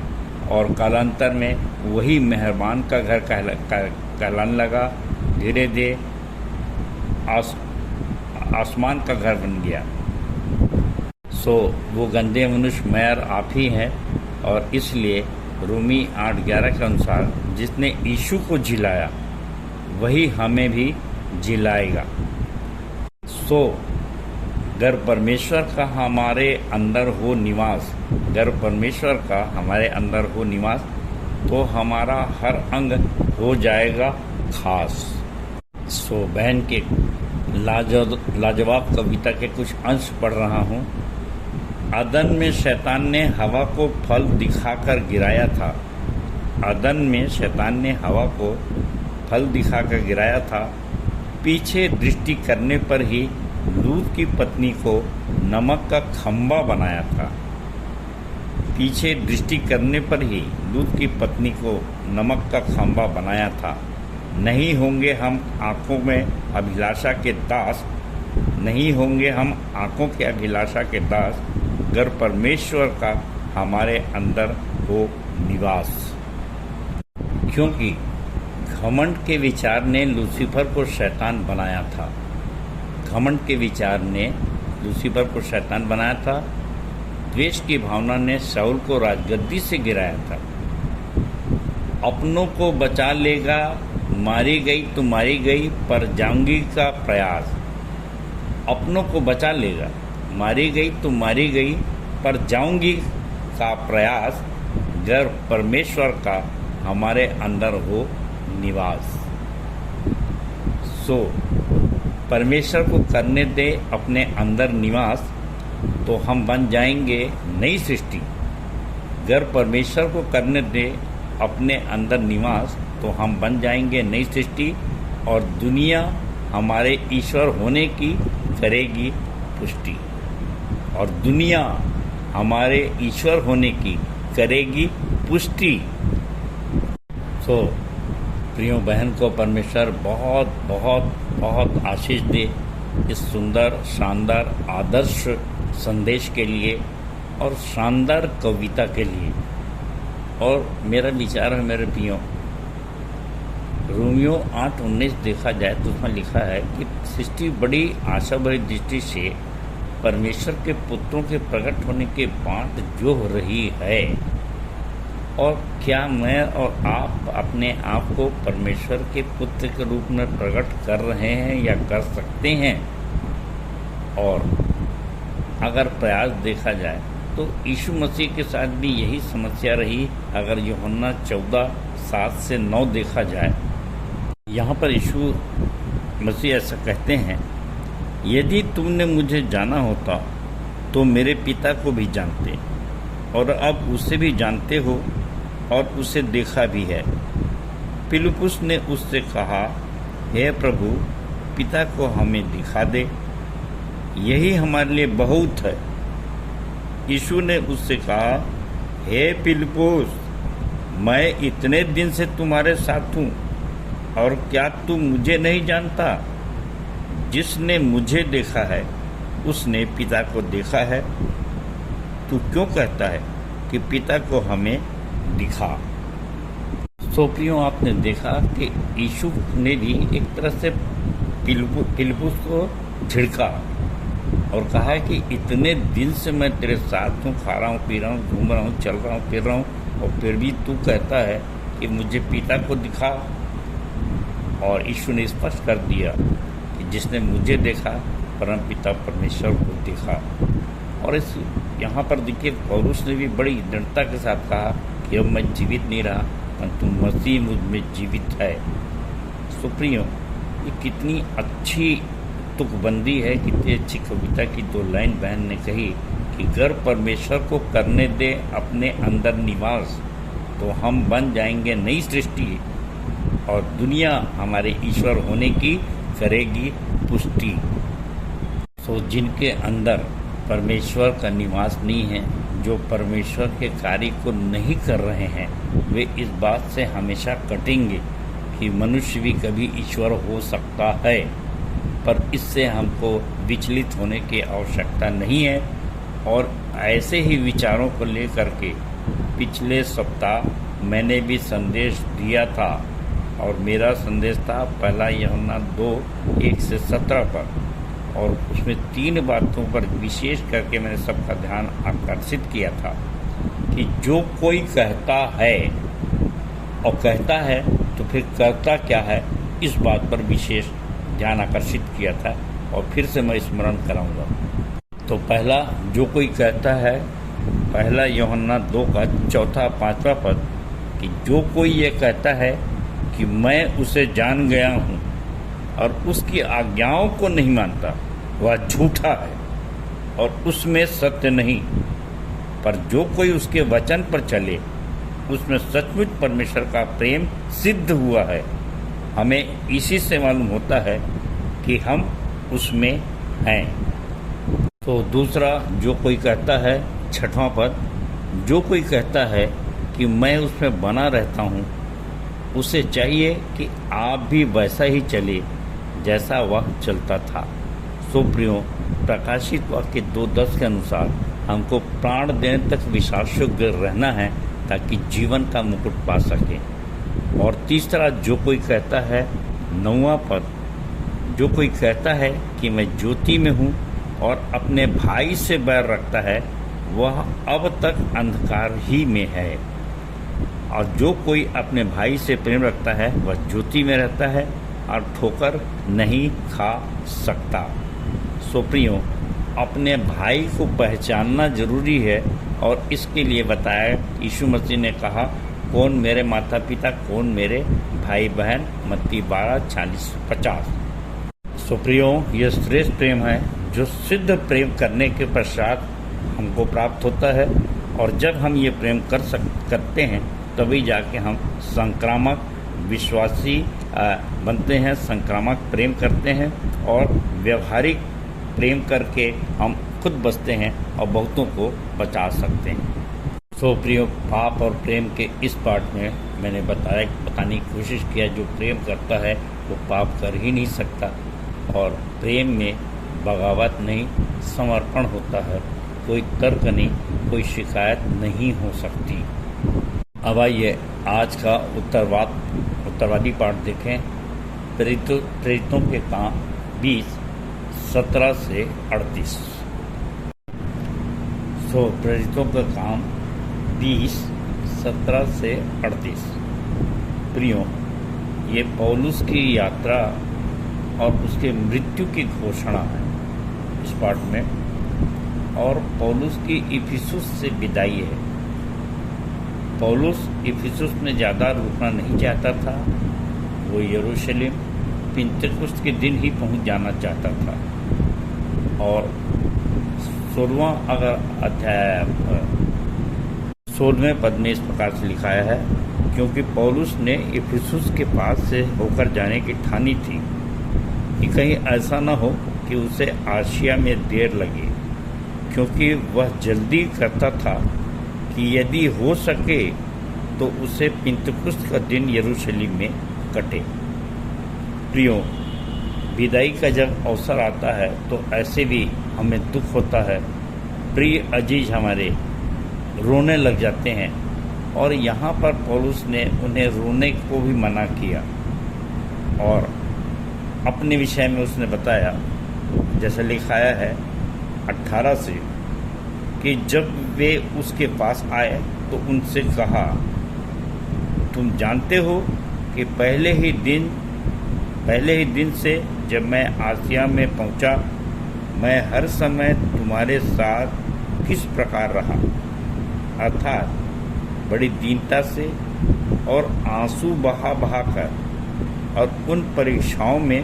Speaker 11: और कालांतर में वही मेहरबान का घर कहलाने लगा। धीरे धीरे आसमान का घर बन गया। सो वो गंदे मनुष्य मैर आप ही हैं, और इसलिए रोमी 8:11 के अनुसार जिसने यीशु को जिलाया वही हमें भी जिलाएगा। सो अगर परमेश्वर का हमारे अंदर हो निवास, अगर परमेश्वर का हमारे अंदर हो निवास, तो हमारा हर अंग हो जाएगा खास। सो बहन के लाजवाब कविता के कुछ अंश पढ़ रहा हूँ। अदन में शैतान ने हवा को फल दिखाकर गिराया था। अदन में शैतान ने हवा को फल दिखाकर गिराया था। पीछे दृष्टि करने पर ही लूत की पत्नी को नमक का खंबा बनाया था। पीछे दृष्टि करने पर ही लूत की पत्नी को नमक का खंबा बनाया था। नहीं होंगे हम आँखों में अभिलाषा के दास, नहीं होंगे हम आँखों के अभिलाषा के दास, अगर परमेश्वर का हमारे अंदर हो निवास। क्योंकि घमंड के विचार ने लूसीफर को शैतान बनाया था। घमंड के विचार ने लूसीफर को शैतान बनाया था। द्वेष की भावना ने शाऊल को राजगद्दी से गिराया था। अपनों को बचा लेगा, मारी गई तो मारी गई, पर जाऊंगी का प्रयास। अपनों को बचा लेगा, मारी गई तो मारी गई, पर जाऊंगी का प्रयास, अगर परमेश्वर का हमारे अंदर हो निवास। सो परमेश्वर को करने दे अपने अंदर निवास, तो हम बन जाएंगे नई सृष्टि। अगर परमेश्वर को करने दे अपने अंदर निवास, तो हम बन जाएंगे नई सृष्टि, और दुनिया हमारे ईश्वर होने की करेगी पुष्टि। और दुनिया हमारे ईश्वर होने की करेगी पुष्टि। तो प्रियो बहन को परमेश्वर बहुत बहुत बहुत आशीष दे इस सुंदर शानदार आदर्श संदेश के लिए और शानदार कविता के लिए। और मेरा विचार है मेरे प्रियो, रोमियो 8:19 देखा जाए तो उसमें लिखा है कि सृष्टि बड़ी आशा भरी दृष्टि से परमेश्वर के पुत्रों के प्रकट होने के बाद जो हो रही है। और क्या मैं और आप अपने आप को परमेश्वर के पुत्र के रूप में प्रकट कर रहे हैं या कर सकते हैं? और अगर प्रयास देखा जाए तो यीशु मसीह के साथ भी यही समस्या रही। अगर यूहन्ना 14:7-9 देखा जाए, यहाँ पर यीशु मसीह ऐसा कहते हैं, यदि तुमने मुझे जाना होता तो मेरे पिता को भी जानते, और अब उसे भी जानते हो और उसे देखा भी है। फिलिप्पुस ने उससे कहा, हे प्रभु, पिता को हमें दिखा दे, यही हमारे लिए बहुत है। यीशु ने उससे कहा, हे फिलिप्पुस, मैं इतने दिन से तुम्हारे साथ हूँ और क्या तू मुझे नहीं जानता? जिसने मुझे देखा है उसने पिता को देखा है। तू क्यों कहता है कि पिता को हमें दिखा? सो प्रियो, आपने देखा कि यीशु ने भी एक तरह से फिलिप्पुस को झिड़का और कहा है कि इतने दिन से मैं तेरे साथ हूँ, खा रहा हूँ, पी रहा हूँ, घूम रहा हूँ, चल रहा हूँ, फिर रहा हूँ, और फिर भी तू कहता है कि मुझे पिता को दिखा। और यीशु ने स्पष्ट कर दिया कि जिसने मुझे देखा परम पिता परमेश्वर को देखा। और इस यहाँ पर देखिए, पौलुस ने भी बड़ी दृढ़ता के साथ कहा कि अब मैं जीवित नहीं रहा, परंतु मसीह मुझ में जीवित है। सुप्रियो, ये कितनी अच्छी तुकबंदी है, कितनी अच्छी कविता की 2 लाइन बहन ने कही कि अगर परमेश्वर को करने दे अपने अंदर निवास, तो हम बन जाएंगे नई सृष्टि, और दुनिया हमारे ईश्वर होने की करेगी पुष्टि। तो जिनके अंदर परमेश्वर का निवास नहीं है, जो परमेश्वर के कार्य को नहीं कर रहे हैं, वे इस बात से हमेशा कटेंगे कि मनुष्य भी कभी ईश्वर हो सकता है। पर इससे हमको विचलित होने की आवश्यकता नहीं है। और ऐसे ही विचारों को लेकर के पिछले सप्ताह मैंने भी संदेश दिया था, और मेरा संदेश था 1 यूहन्ना 2:1-17 पर, और उसमें 3 बातों पर विशेष करके मैंने सबका ध्यान आकर्षित किया था कि जो कोई कहता है और कहता है तो फिर करता क्या है, इस बात पर विशेष ध्यान आकर्षित किया था। और फिर से मैं स्मरण कराऊंगा। तो पहला, जो कोई कहता है, 1 यूहन्ना 2 का 4-5वां पद, कि जो कोई ये कहता है कि मैं उसे जान गया हूँ और उसकी आज्ञाओं को नहीं मानता, वह झूठा है और उसमें सत्य नहीं। पर जो कोई उसके वचन पर चले, उसमें सचमुच परमेश्वर का प्रेम सिद्ध हुआ है। हमें इसी से मालूम होता है कि हम उसमें हैं। तो दूसरा, जो कोई कहता है, 6वां पद, जो कोई कहता है कि मैं उसमें बना रहता हूँ, उसे चाहिए कि आप भी वैसा ही चले जैसा वह चलता था। सो प्रियो, प्रकाशित वाक्य 2:10 के अनुसार हमको प्राण देने तक विश्वास योग्य रहना है ताकि जीवन का मुकुट पा सके। और तीसरा, जो कोई कहता है, 9वां पद, जो कोई कहता है कि मैं ज्योति में हूँ और अपने भाई से बैर रखता है, वह अब तक अंधकार ही में है। और जो कोई अपने भाई से प्रेम रखता है, वह ज्योति में रहता है और ठोकर नहीं खा सकता। सो प्रियो, अपने भाई को पहचानना जरूरी है और इसके लिए बताया, यीशु मसीह ने कहा, कौन मेरे माता पिता, कौन मेरे भाई बहन, मत्ती 12:40-50। सो प्रियो, यह श्रेष्ठ प्रेम है जो सिद्ध प्रेम करने के पश्चात हमको प्राप्त होता है। और जब हम ये प्रेम करते हैं, तभी जाके हम संक्रामक विश्वासी बनते हैं, संक्रामक प्रेम करते हैं और व्यवहारिक प्रेम करके हम खुद बचते हैं और बहुतों को बचा सकते हैं। सो प्रियो, पाप और प्रेम के इस पार्ट में मैंने बताने की कोशिश किया, जो प्रेम करता है वो पाप कर ही नहीं सकता। और प्रेम में बगावत नहीं, समर्पण होता है, कोई तर्क नहीं, कोई शिकायत नहीं हो सकती। अब आइए आज का उत्तरवादी पाठ देखें। प्रेरितों के काम 20:17-38। सो प्रेरितों का काम 20:17-38। प्रियो, ये पौलुस की यात्रा और उसके मृत्यु की घोषणा है इस पाठ में, और पौलुस की इफिसुस से विदाई है। पौलुस इफिसुस में ज़्यादा रुकना नहीं चाहता था, वो यरूशलेम पिंतेकुस्त के दिन ही पहुंच जाना चाहता था। और 16वें पद में इस प्रकार से लिखाया है, क्योंकि पौलुस ने इफिसुस के पास से होकर जाने की ठानी थी कि कहीं ऐसा न हो कि उसे आसिया में देर लगे, क्योंकि वह जल्दी करता था कि यदि हो सके तो उसे पिंतेकुस्त का दिन यरूशलेम में कटे। प्रियो, विदाई का जब अवसर आता है तो ऐसे भी हमें दुख होता है। प्रिय अजीज हमारे रोने लग जाते हैं, और यहाँ पर पौलुस ने उन्हें रोने को भी मना किया और अपने विषय में उसने बताया, जैसे लिखाया है 18 से, कि जब वे उसके पास आए तो उनसे कहा, तुम जानते हो कि पहले ही दिन से जब मैं आसिया में पहुंचा, मैं हर समय तुम्हारे साथ किस प्रकार रहा, अर्थात बड़ी दीनता से और आंसू बहा कर, और उन परीक्षाओं में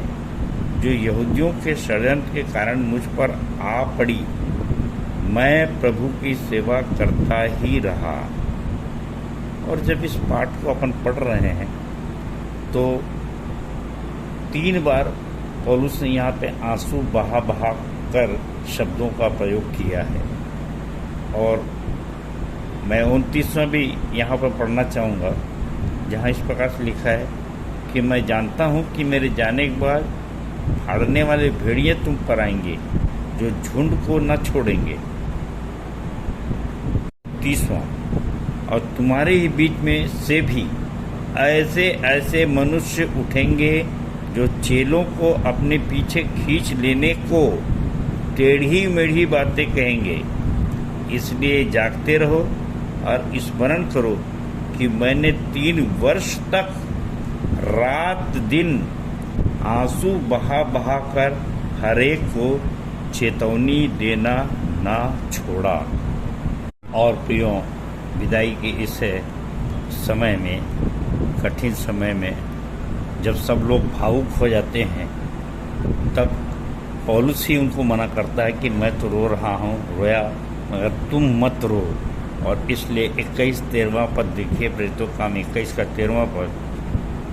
Speaker 11: जो यहूदियों के षड्यंत्र के कारण मुझ पर आ पड़ी, मैं प्रभु की सेवा करता ही रहा। और जब इस पाठ को अपन पढ़ रहे हैं तो 3 बार पौलुस ने यहाँ पे आंसू बहा कर शब्दों का प्रयोग किया है। और मैं 29वां भी यहाँ पर पढ़ना चाहूँगा, जहाँ इस प्रकार से लिखा है कि मैं जानता हूँ कि मेरे जाने के बाद फाड़ने वाले भेड़िए तुम पर आएंगे, जो झुंड को न छोड़ेंगे। 30वां, और तुम्हारे ही बीच में से भी ऐसे मनुष्य उठेंगे जो चेलों को अपने पीछे खींच लेने को टेढ़ी मेढ़ी बातें कहेंगे। इसलिए जागते रहो और स्मरण करो कि मैंने 3 वर्ष तक रात दिन आंसू बहा कर हरेक को चेतावनी देना ना छोड़ा। और प्रियो, विदाई के इस समय में, कठिन समय में जब सब लोग भावुक हो जाते हैं तब पौलुस ही उनको मना करता है कि मैं तो रो रहा हूँ, रोया, मगर तुम मत रो। और इसलिए 21-13वां पद देखिए, प्रेरितों का काम 21 का 13वां पद।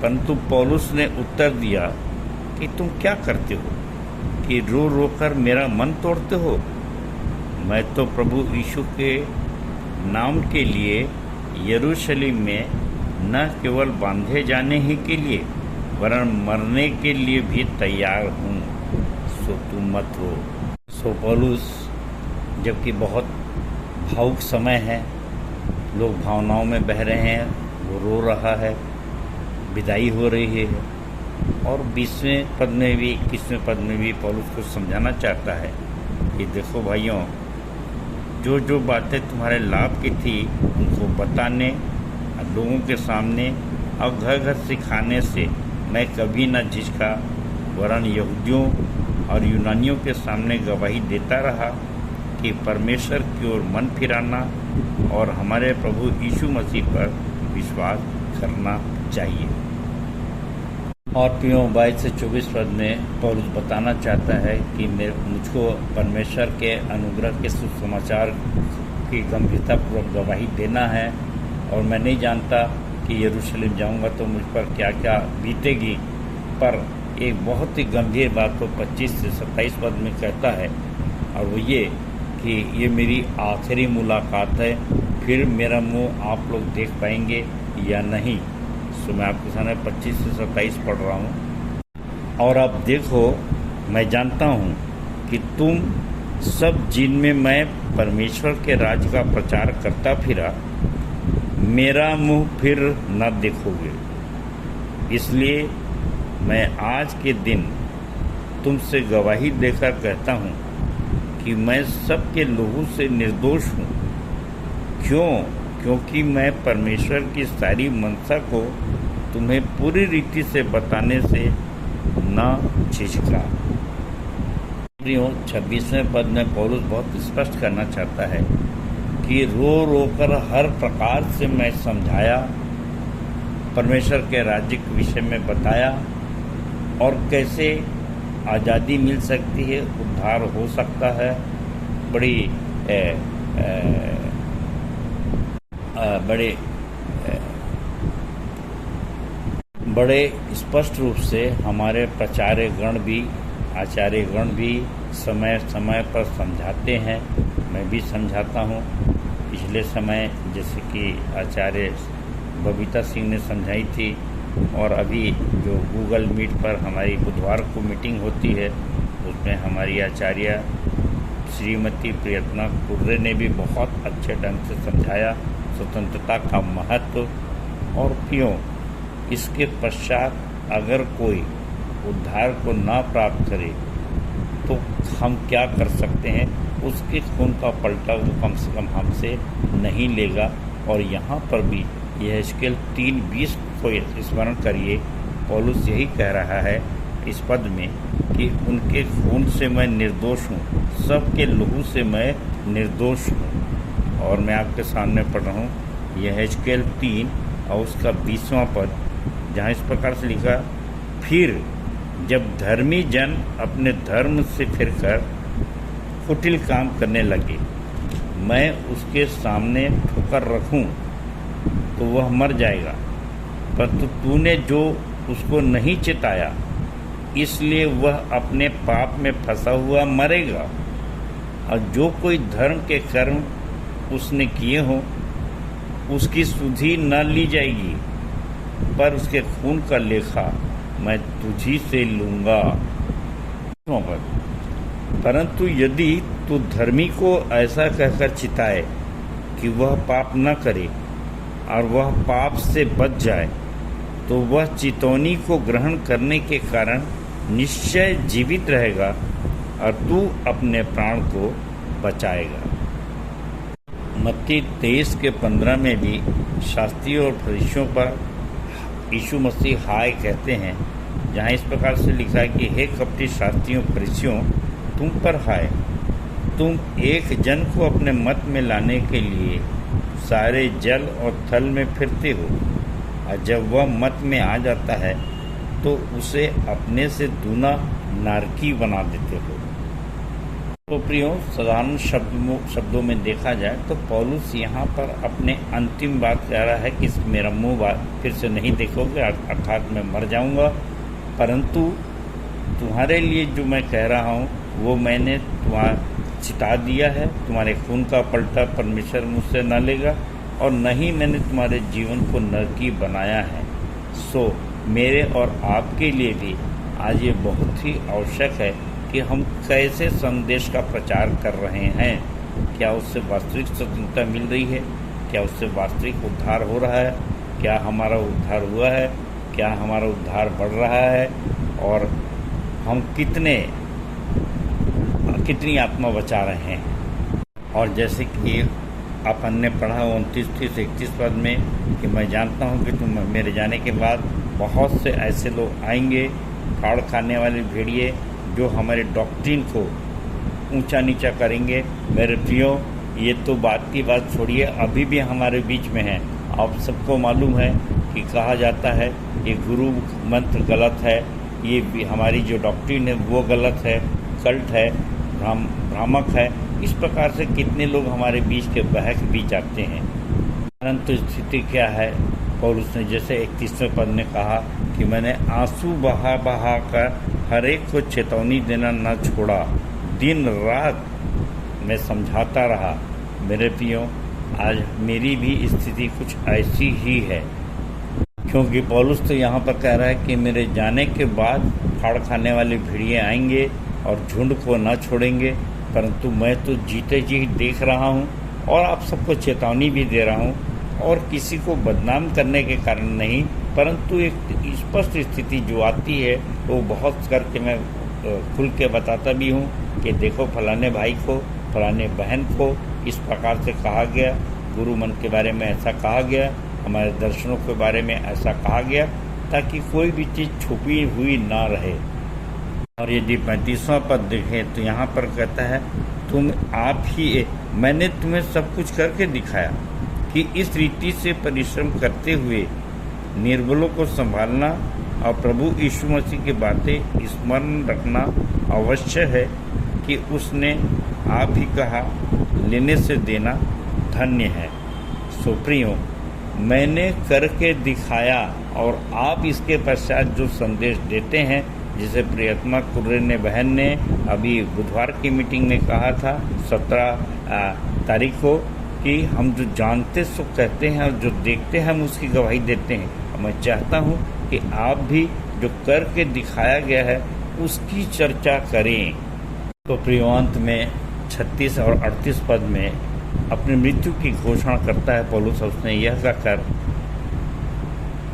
Speaker 11: परंतु पौलुस ने उत्तर दिया कि तुम क्या करते हो कि रो रो कर मेरा मन तोड़ते हो। मैं तो प्रभु यीशु के नाम के लिए यरूशलेम में न केवल बांधे जाने ही के लिए वरन मरने के लिए भी तैयार हूँ, सो तुम मत रो। सो पौलुस, जबकि बहुत भावुक समय है, लोग भावनाओं में बह रहे हैं, वो रो रहा है, विदाई हो रही है, और 20वें पद में भी 21वें पद में भी पौलुस को समझाना चाहता है कि देखो भाइयों, जो जो बातें तुम्हारे लाभ की थी उनको बताने, लोगों के सामने और घर घर सिखाने से मैं कभी न झिझका, वरन यहूदियों और यूनानियों के सामने गवाही देता रहा कि परमेश्वर की ओर मन फिराना और हमारे प्रभु यीशु मसीह पर विश्वास करना चाहिए। और प्रियो 22 से 24 पद में पौलुस बताना चाहता है कि मुझको परमेश्वर के अनुग्रह के सुसमाचार की गंभीरतापूर्वक गवाही देना है, और मैं नहीं जानता कि यरूशलेम जाऊंगा तो मुझ पर क्या क्या बीतेगी। पर एक बहुत ही गंभीर बात को 25 से 27 पद में कहता है, और वो ये कि ये मेरी आखिरी मुलाकात है, फिर मेरा मुंह आप लोग देख पाएंगे या नहीं। सो मैं आपके सामने 25 से 27 पढ़ रहा हूँ। और अब देखो, मैं जानता हूँ कि तुम सब जिनमें मैं परमेश्वर के राज का प्रचार करता फिरा, मेरा मुंह फिर न देखोगे। इसलिए मैं आज के दिन तुमसे गवाही देकर कहता हूँ कि मैं सबके लहू से निर्दोष हूँ। क्यों? क्योंकि मैं परमेश्वर की सारी मनसा को तुम्हें पूरी रीति से बताने से न झिझका। 26वें पद में पौलुस बहुत स्पष्ट करना चाहता है कि रो रो कर हर प्रकार से मैं समझाया, परमेश्वर के राज्य के विषय में बताया, और कैसे आज़ादी मिल सकती है, उद्धार हो सकता है। बड़े स्पष्ट रूप से हमारे प्रचार्यगण भी, आचार्यगण भी समय समय पर समझाते हैं, मैं भी समझाता हूँ। पिछले समय जैसे कि आचार्य बबीता सिंह ने समझाई थी, और अभी जो गूगल मीट पर हमारी बुधवार को मीटिंग होती है उसमें हमारी आचार्य श्रीमती प्रियतना कुर्रे ने भी बहुत अच्छे ढंग से समझाया स्वतंत्रता का महत्व। और क्यों इसके पश्चात अगर कोई उद्धार को ना प्राप्त करे तो हम क्या कर सकते हैं, उसके खून का पलटा वो कम से कम हमसे नहीं लेगा। और यहाँ पर भी यह स्केल 3:20 को स्मरण करिए, पौलुस यही कह रहा है इस पद में कि उनके खून से मैं निर्दोष हूँ, सबके लहू से मैं निर्दोष हूँ। और मैं आपके सामने पढ़ रहा हूँ यह स्केल 3 और उसका 20वां पद, जहाँ इस प्रकार से लिखा, फिर जब धर्मी जन अपने धर्म से फिरकर कुटिल काम करने लगे, मैं उसके सामने ठोकर रखूं तो वह मर जाएगा, परंतु तूने जो उसको नहीं चिताया इसलिए वह अपने पाप में फंसा हुआ मरेगा। और जो कोई धर्म के कर्म उसने किए हों उसकी सुधि न ली जाएगी, पर उसके खून का लेखा मैं तुझी से लूँगा। परंतु यदि तू धर्मी को ऐसा कहकर चिताए कि वह पाप न करे और वह पाप से बच जाए, तो वह चितौनी को ग्रहण करने के कारण निश्चय जीवित रहेगा और तू अपने प्राण को बचाएगा। मत्ती 23 के 15 में भी शास्त्रियों और फरीसियों पर यीशु मसीह हाय कहते हैं, जहाँ इस प्रकार से लिखा है कि हे कपटी शास्त्रियों फरीसियों, तुम पर हाय, तुम एक जन को अपने मत में लाने के लिए सारे जल और थल में फिरते हो, और जब वह मत में आ जाता है तो उसे अपने से दूना नारकी बना देते हो। तो प्रियो, साधारण शब्दों में देखा जाए तो पौलुस यहाँ पर अपने अंतिम बात कह रहा है कि मेरा मुंह फिर से नहीं देखोगे, अर्थात मैं मर जाऊँगा, परंतु तुम्हारे लिए जो मैं कह रहा हूँ वो मैंने चिता दिया है। तुम्हारे खून का पलटा परमेश्वर मुझसे न लेगा और न ही मैंने तुम्हारे जीवन को नरकी बनाया है। सो मेरे और आपके लिए भी आज ये बहुत ही आवश्यक है कि हम कैसे संदेश का प्रचार कर रहे हैं। क्या उससे वास्तविक स्वतंत्रता मिल रही है? क्या उससे वास्तविक उद्धार हो रहा है? क्या हमारा उद्धार हुआ है? क्या हमारा उद्धार बढ़ रहा है? और हम कितनी आत्मा बचा रहे हैं? और जैसे कि अपन ने पढ़ा 29, 30, 31 पद में कि मैं जानता हूँ कि तुम मेरे जाने के बाद बहुत से ऐसे लोग आएंगे, फाड़ खाने वाले भेड़िए, जो हमारे डॉक्ट्रिन को ऊंचा नीचा करेंगे। मेरे प्रियो, ये तो बात की बात छोड़िए, अभी भी हमारे बीच में है। आप सबको मालूम है कि कहा जाता है ये गुरु मंत्र गलत है, ये भी हमारी जो डॉक्ट्रिन है वो गलत है, कल्ट है, भ्रामक है। इस प्रकार से कितने लोग हमारे बीच के बहक भी जाते हैं। परंतु स्थिति क्या है? पौलुस ने जैसे 31वें पद में कहा कि मैंने आंसू बहा कर हर एक को चेतावनी देना न छोड़ा, दिन रात मैं समझाता रहा। मेरे प्रियो, आज मेरी भी स्थिति कुछ ऐसी ही है, क्योंकि पौलुस तो यहाँ पर कह रहा है कि मेरे जाने के बाद फाड़ खाने वाले भेड़िए आएंगे और झुंड को न छोड़ेंगे, परंतु मैं तो जीते जी देख रहा हूँ और आप सबको चेतावनी भी दे रहा हूँ, और किसी को बदनाम करने के कारण नहीं, परंतु एक स्पष्ट स्थिति जो आती है वो बहुत करके मैं खुल के बताता भी हूँ कि देखो फलाने भाई को, फलाने बहन को इस प्रकार से कहा गया, गुरु मन के बारे में ऐसा कहा गया, हमारे दर्शनों के बारे में ऐसा कहा गया, ताकि कोई भी चीज़ छुपी हुई ना रहे। और यदि 35वां पद देखें तो यहाँ पर कहता है तुम आप ही, मैंने तुम्हें सब कुछ करके दिखाया कि इस रीति से परिश्रम करते हुए निर्बलों को संभालना और प्रभु यीशु मसीह की बातें स्मरण रखना अवश्य है कि उसने आप ही कहा लेने से देना धन्य है। सो प्रियो, मैंने करके दिखाया और आप इसके पश्चात जो संदेश देते हैं, जिसे प्रियतमा कुर्रे बहन ने अभी बुधवार की मीटिंग में कहा था 17 तारीख को, कि हम जो जानते सो कहते हैं और जो देखते हैं हम उसकी गवाही देते हैं। मैं चाहता हूं कि आप भी जो करके दिखाया गया है उसकी चर्चा करें। तो प्रियांत में 36 और 38 पद में अपनी मृत्यु की घोषणा करता है पौलुस। उसने यह कहकर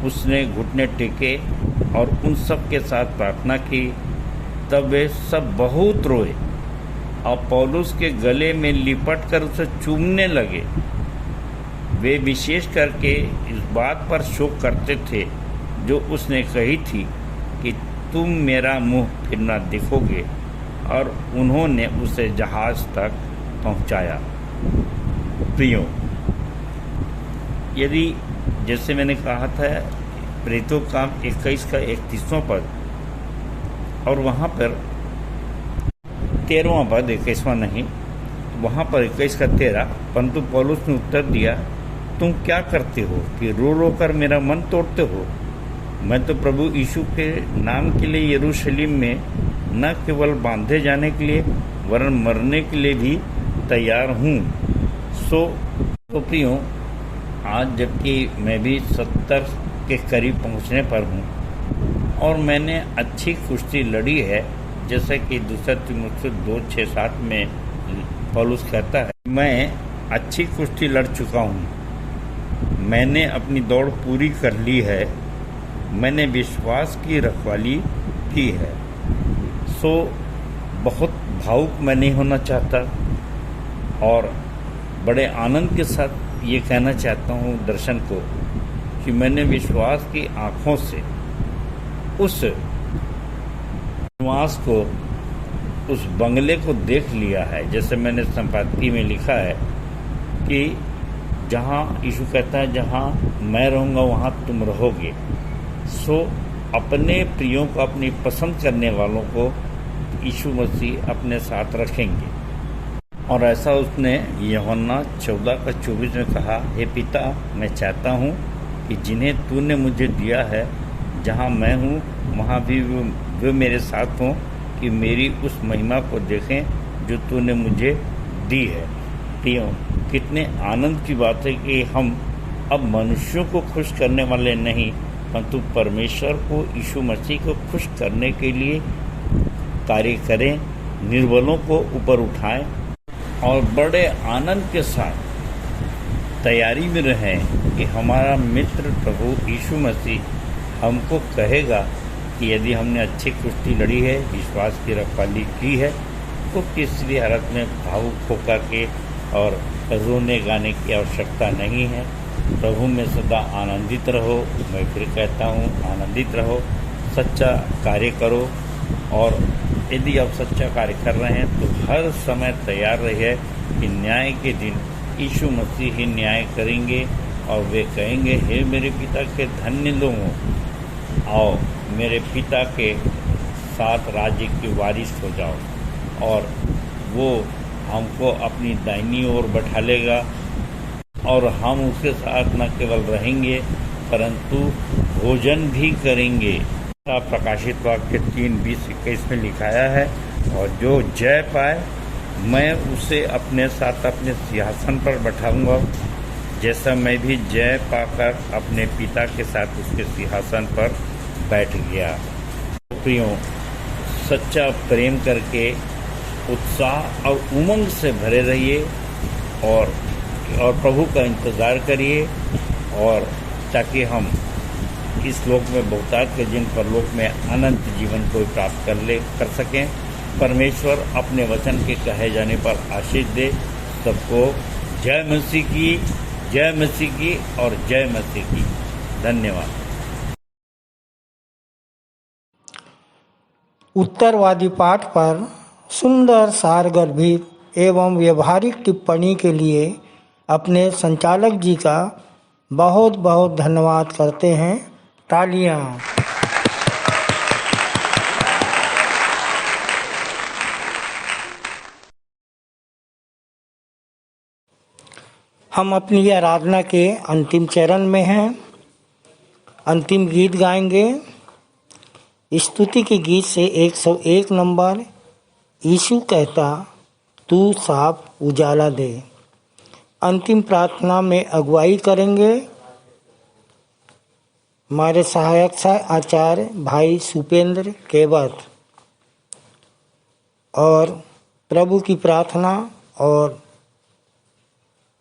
Speaker 11: उसने घुटने टेके और उन सब के साथ प्रार्थना की, तब वे सब बहुत रोए और पौलुस के गले में लिपट कर उसे चूमने लगे। वे विशेष करके इस बात पर शोक करते थे जो उसने कही थी कि तुम मेरा मुंह फिर न देखोगे, और उन्होंने उसे जहाज तक पहुंचाया। प्रियो, यदि जैसे मैंने कहा था प्रेरितों काम 21 का 31वां पद और वहाँ पर 13वां पद, 21वां नहीं, वहाँ पर 21 का 13, परंतु पौलुस ने उत्तर दिया तुम क्या करते हो कि रो रो कर मेरा मन तोड़ते हो? मैं तो प्रभु यीशु के नाम के लिए यरूशलेम में न केवल बांधे जाने के लिए वरन मरने के लिए भी तैयार हूँ। सो प्रियो, आज जबकि मैं भी 70 के करीब पहुँचने पर हूँ और मैंने अच्छी कुश्ती लड़ी है, जैसा कि 2 तीमुथियुस 2:6-7 में पौलुस कहता है, मैं अच्छी कुश्ती लड़ चुका हूँ, मैंने अपनी दौड़ पूरी कर ली है, मैंने विश्वास की रखवाली की है। सो बहुत भावुक मैं नहीं होना चाहता और बड़े आनंद के साथ ये कहना चाहता हूँ दर्शन को कि मैंने विश्वास की आँखों से उस निवास को, उस बंगले को देख लिया है। जैसे मैंने संपादकी में लिखा है कि जहाँ यीशु कहता है जहाँ मैं रहूँगा वहाँ तुम रहोगे। सो अपने प्रियों को, अपनी पसंद करने वालों को यीशु मसीह अपने साथ रखेंगे। और ऐसा उसने यूहन्ना 14:24 में कहा, हे पिता, मैं चाहता हूँ कि जिन्हें तूने मुझे दिया है, जहाँ मैं हूँ वहाँ भी वे मेरे साथ हों, कि मेरी उस महिमा को देखें जो तूने मुझे दी है। प्रियो, कितने आनंद की बात है कि हम अब मनुष्यों को खुश करने वाले नहीं, परंतु परमेश्वर को, यीशु मसीह को खुश करने के लिए कार्य करें, निर्बलों को ऊपर उठाएं और बड़े आनंद के साथ तैयारी में रहें कि हमारा मित्र प्रभु यीशु मसीह हमको कहेगा कि यदि हमने अच्छी कुश्ती लड़ी है, विश्वास की रखवाली की है, तो किसी भी हालत में भावुक होकर के और रोने गाने की आवश्यकता नहीं है। प्रभु में सदा आनंदित रहो। मैं फिर कहता हूँ, आनंदित रहो, सच्चा कार्य करो। और यदि आप सच्चा कार्य कर रहे हैं तो हर समय तैयार रहिए कि न्याय के दिन यीशु मसीह ही न्याय करेंगे और वे कहेंगे, हे मेरे पिता के धन्य लोगों, आओ मेरे पिता के साथ राज्य की वारिस हो जाओ। और वो हमको अपनी दाहिनी ओर बैठा लेगा और हम उसके साथ न केवल रहेंगे परंतु भोजन भी करेंगे। प्रकाशित वाक्य 3:20-21 में लिखाया है, और जो जय पाए मैं उसे अपने साथ अपने सिंहासन पर बैठाऊंगा, जैसा मैं भी जय पाकर अपने पिता के साथ उसके सिंहासन पर बैठ गया। प्रियो, सच्चा प्रेम करके उत्साह और उमंग से भरे रहिए और प्रभु का इंतज़ार करिए, और ताकि हम इस लोक में बहुतायत के दिन परलोक में अनंत जीवन को प्राप्त कर सकें। परमेश्वर अपने वचन के कहे जाने पर आशीष दे सबको। जय मसीह की, जय मसीह की और जय मसीह की। धन्यवाद।
Speaker 1: उत्तरवादी पाठ पर सुंदर सारगर्भित एवं व्यवहारिक टिप्पणी के लिए अपने संचालक जी का बहुत बहुत धन्यवाद करते हैं। तालियां। हम अपनी आराधना के अंतिम चरण में हैं। अंतिम गीत गाएंगे। स्तुति के गीत से 101 नंबर, यीशु कहता तू साफ उजाला दे। अंतिम प्रार्थना में अगुवाई करेंगे हमारे सहायक आचार्य भाई सुपेंद्र केवट, और प्रभु की प्रार्थना और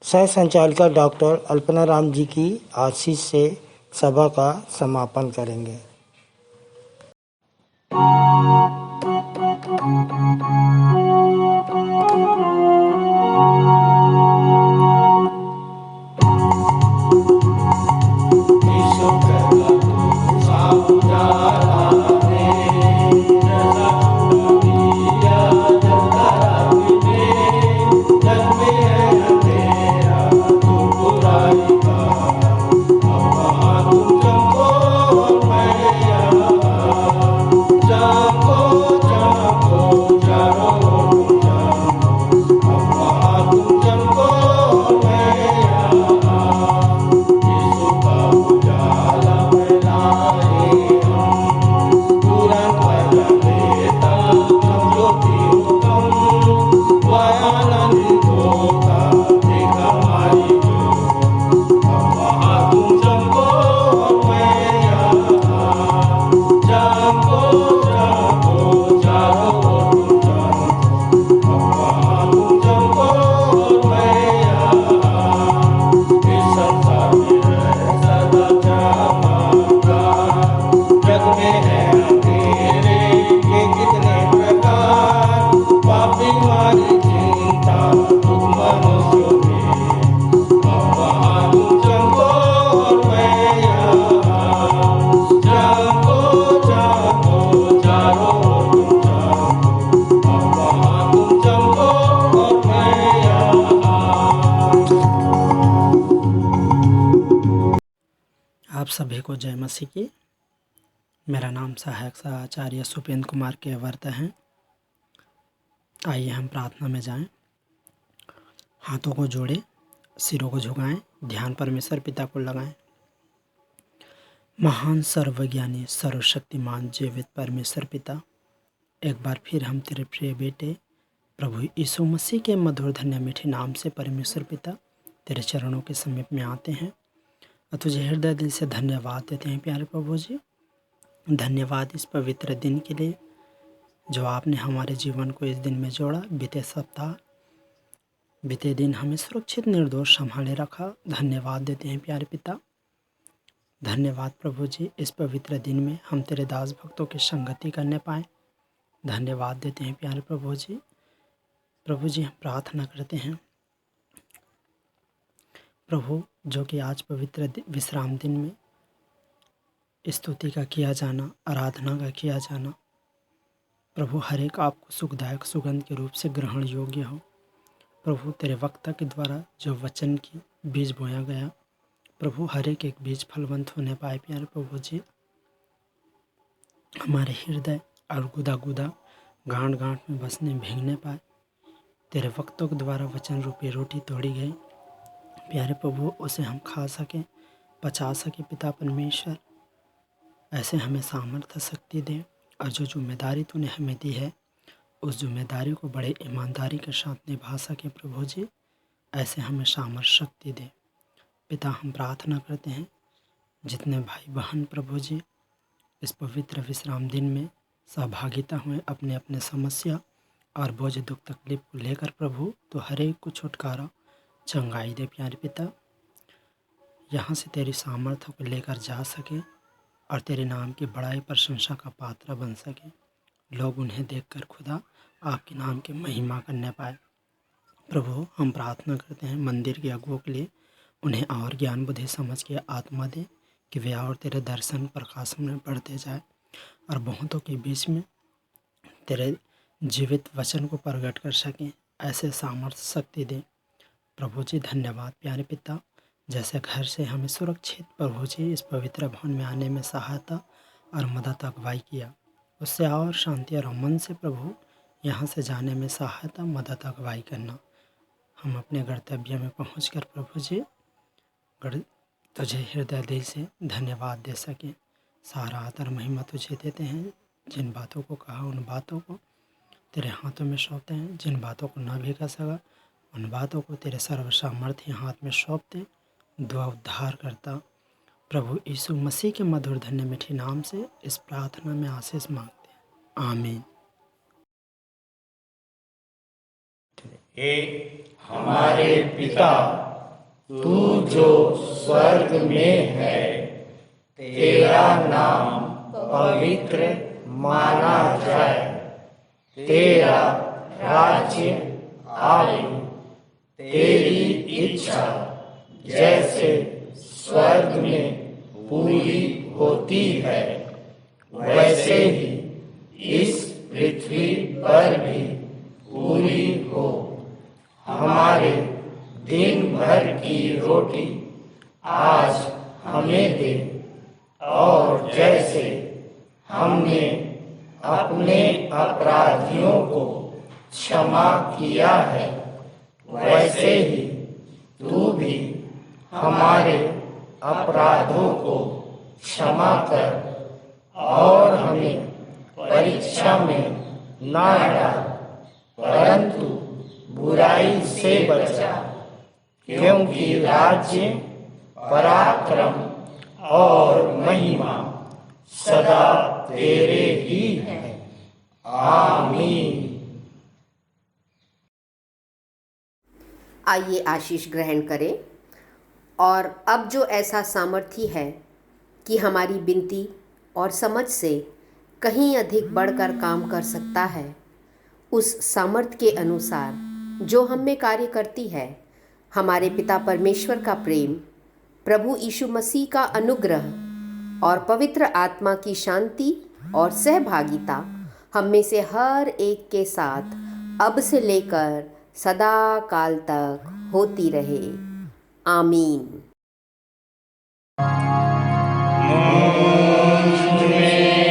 Speaker 1: सह संचालिका डॉक्टर अल्पना राम जी की आशीष से सभा का समापन करेंगे।
Speaker 5: आप सभी को जय मसीह की।
Speaker 12: मेरा नाम सहायक आचार्य सुपेंद्र कुमार केवरता है। आइए हम प्रार्थना में जाएं। हाथों को जोड़े, सिरों को झुकाएं, ध्यान परमेश्वर पिता को लगाएं। महान सर्वज्ञानी सर्वशक्तिमान जीवित परमेश्वर पिता, एक बार फिर हम तेरे प्रिय बेटे प्रभु यीशु मसीह के मधुर धन्य मीठे नाम से परमेश्वर पिता तेरे चरणों के समीप में आते हैं और तुझे हृदय दिल से धन्यवाद देते हैं। प्यारे प्रभु जी, धन्यवाद इस पवित्र दिन के लिए जो आपने हमारे जीवन को इस दिन में जोड़ा। बीते सप्ताह, बीते दिन हमें सुरक्षित निर्दोष संभाले रखा। धन्यवाद देते हैं प्यारे पिता। धन्यवाद प्रभु जी, इस पवित्र दिन में हम तेरे दास भक्तों की संगति करने पाएँ। धन्यवाद देते हैं प्यारे प्रभु जी। प्रभु जी, हम प्रार्थना करते हैं प्रभु, जो कि आज पवित्र विश्राम दिन में स्तुति का किया जाना, आराधना का किया जाना, प्रभु हर एक आपको सुखदायक सुगंध के रूप से ग्रहण योग्य हो। प्रभु, तेरे वक्ता के द्वारा जो वचन की बीज बोया गया, प्रभु हर एक बीज फलवंत होने पाए। प्यारे प्रभु जी, हमारे हृदय और गुदा गुदा गांठ गांठ में बसने भीगने पाए। तेरे वक्तों के द्वारा वचन रूपी रोटी तोड़ी गई, प्यारे प्रभु उसे हम खा सकें, पचा सके। पिता परमेश्वर, ऐसे हमें सामर्थ्य शक्ति दे और जो जिम्मेदारी तूने हमें दी है उस जिम्मेदारी को बड़े ईमानदारी के साथ निभा सके। प्रभु जी, ऐसे हमें सामर्थ्य शक्ति दे। पिता, हम प्रार्थना करते हैं जितने भाई बहन प्रभु जी इस पवित्र विश्राम दिन में सहभागिता हुए, अपने अपने समस्या और बोझ दुख तकलीफ को लेकर प्रभु तो हर एक को छुटकारा चंगाई दे। प्यारे पिता, यहाँ से तेरी सामर्थ्य को लेकर जा सके और तेरे नाम की बड़ाई प्रशंसा का पात्र बन सके। लोग उन्हें देखकर खुदा आपके नाम की महिमा करने पाए। प्रभु, हम प्रार्थना करते हैं मंदिर के अगुओं के लिए, उन्हें और ज्ञान बुद्धि समझ के आत्मा दे कि वे और तेरे दर्शन प्रकाश में बढ़ते जाए और बहुतों के बीच में तेरे जीवित वचन को प्रकट कर सकें। ऐसे सामर्थ्य शक्ति दे। प्रभु जी, धन्यवाद प्यारे पिता, जैसे घर से हमें सुरक्षित प्रभु जी इस पवित्र भवन में आने में सहायता और मदद अगुवाई किया, उससे और शांति और अमन से प्रभु यहाँ से जाने में सहायता मदद अगुवाई करना। हम अपने कर्तव्य में पहुँचकर प्रभु जी तुझे हृदय दिल से धन्यवाद दे सकें। सारा आदर महिमा तुझे देते हैं। जिन बातों को कहा उन बातों को तेरे हाथों में सौंपते हैं, जिन बातों को न भी कर सका उन बातों को तेरे सर्वसामर्थ्य हाथ में सौंपते। दुआ उद्धार करता प्रभु यीशु मसीह के मधुर धन्य मीठे नाम से इस प्रार्थना में आशीष मांगते हैं। आमीन।
Speaker 3: हे हमारे पिता, तू जो स्वर्ग में है, तेरा नाम पवित्र माना जाए, तेरा राज्य आए, तेरी इच्छा जैसे स्वर्ग में पूरी होती है वैसे ही इस पृथ्वी पर भी पूरी हो। हमारे दिन भर की रोटी आज हमें दे, और जैसे हमने अपने अपराधियों को क्षमा किया है वैसे ही तू भी हमारे अपराधों को क्षमा कर, और हमें परीक्षा में ना डाल परंतु बुराई से बचा, क्योंकि राज्य, पराक्रम और महिमा सदा तेरे ही है। आमीन।
Speaker 13: आइए आशीष ग्रहण करें। और अब जो ऐसा सामर्थ्य है कि हमारी विनती और समझ से कहीं अधिक बढ़कर काम कर सकता है, उस सामर्थ्य के अनुसार जो हम में कार्य करती है, हमारे पिता परमेश्वर का प्रेम, प्रभु यीशु मसीह का अनुग्रह और पवित्र आत्मा की शांति और सहभागिता हम में से हर एक के साथ अब से लेकर सदा काल तक होती रहे। आमीन।
Speaker 3: मुझ में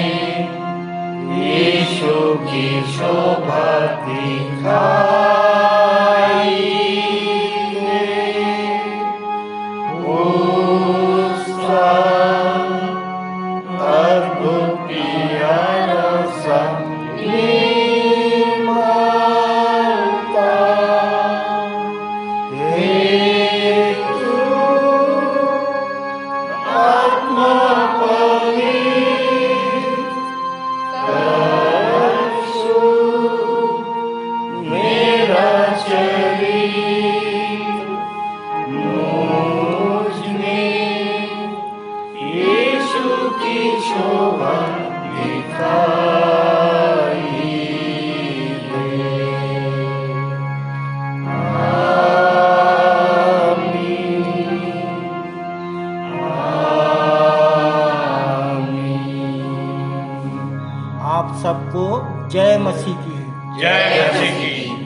Speaker 1: आप सबको जय मसीह की।
Speaker 3: जय मसीह की।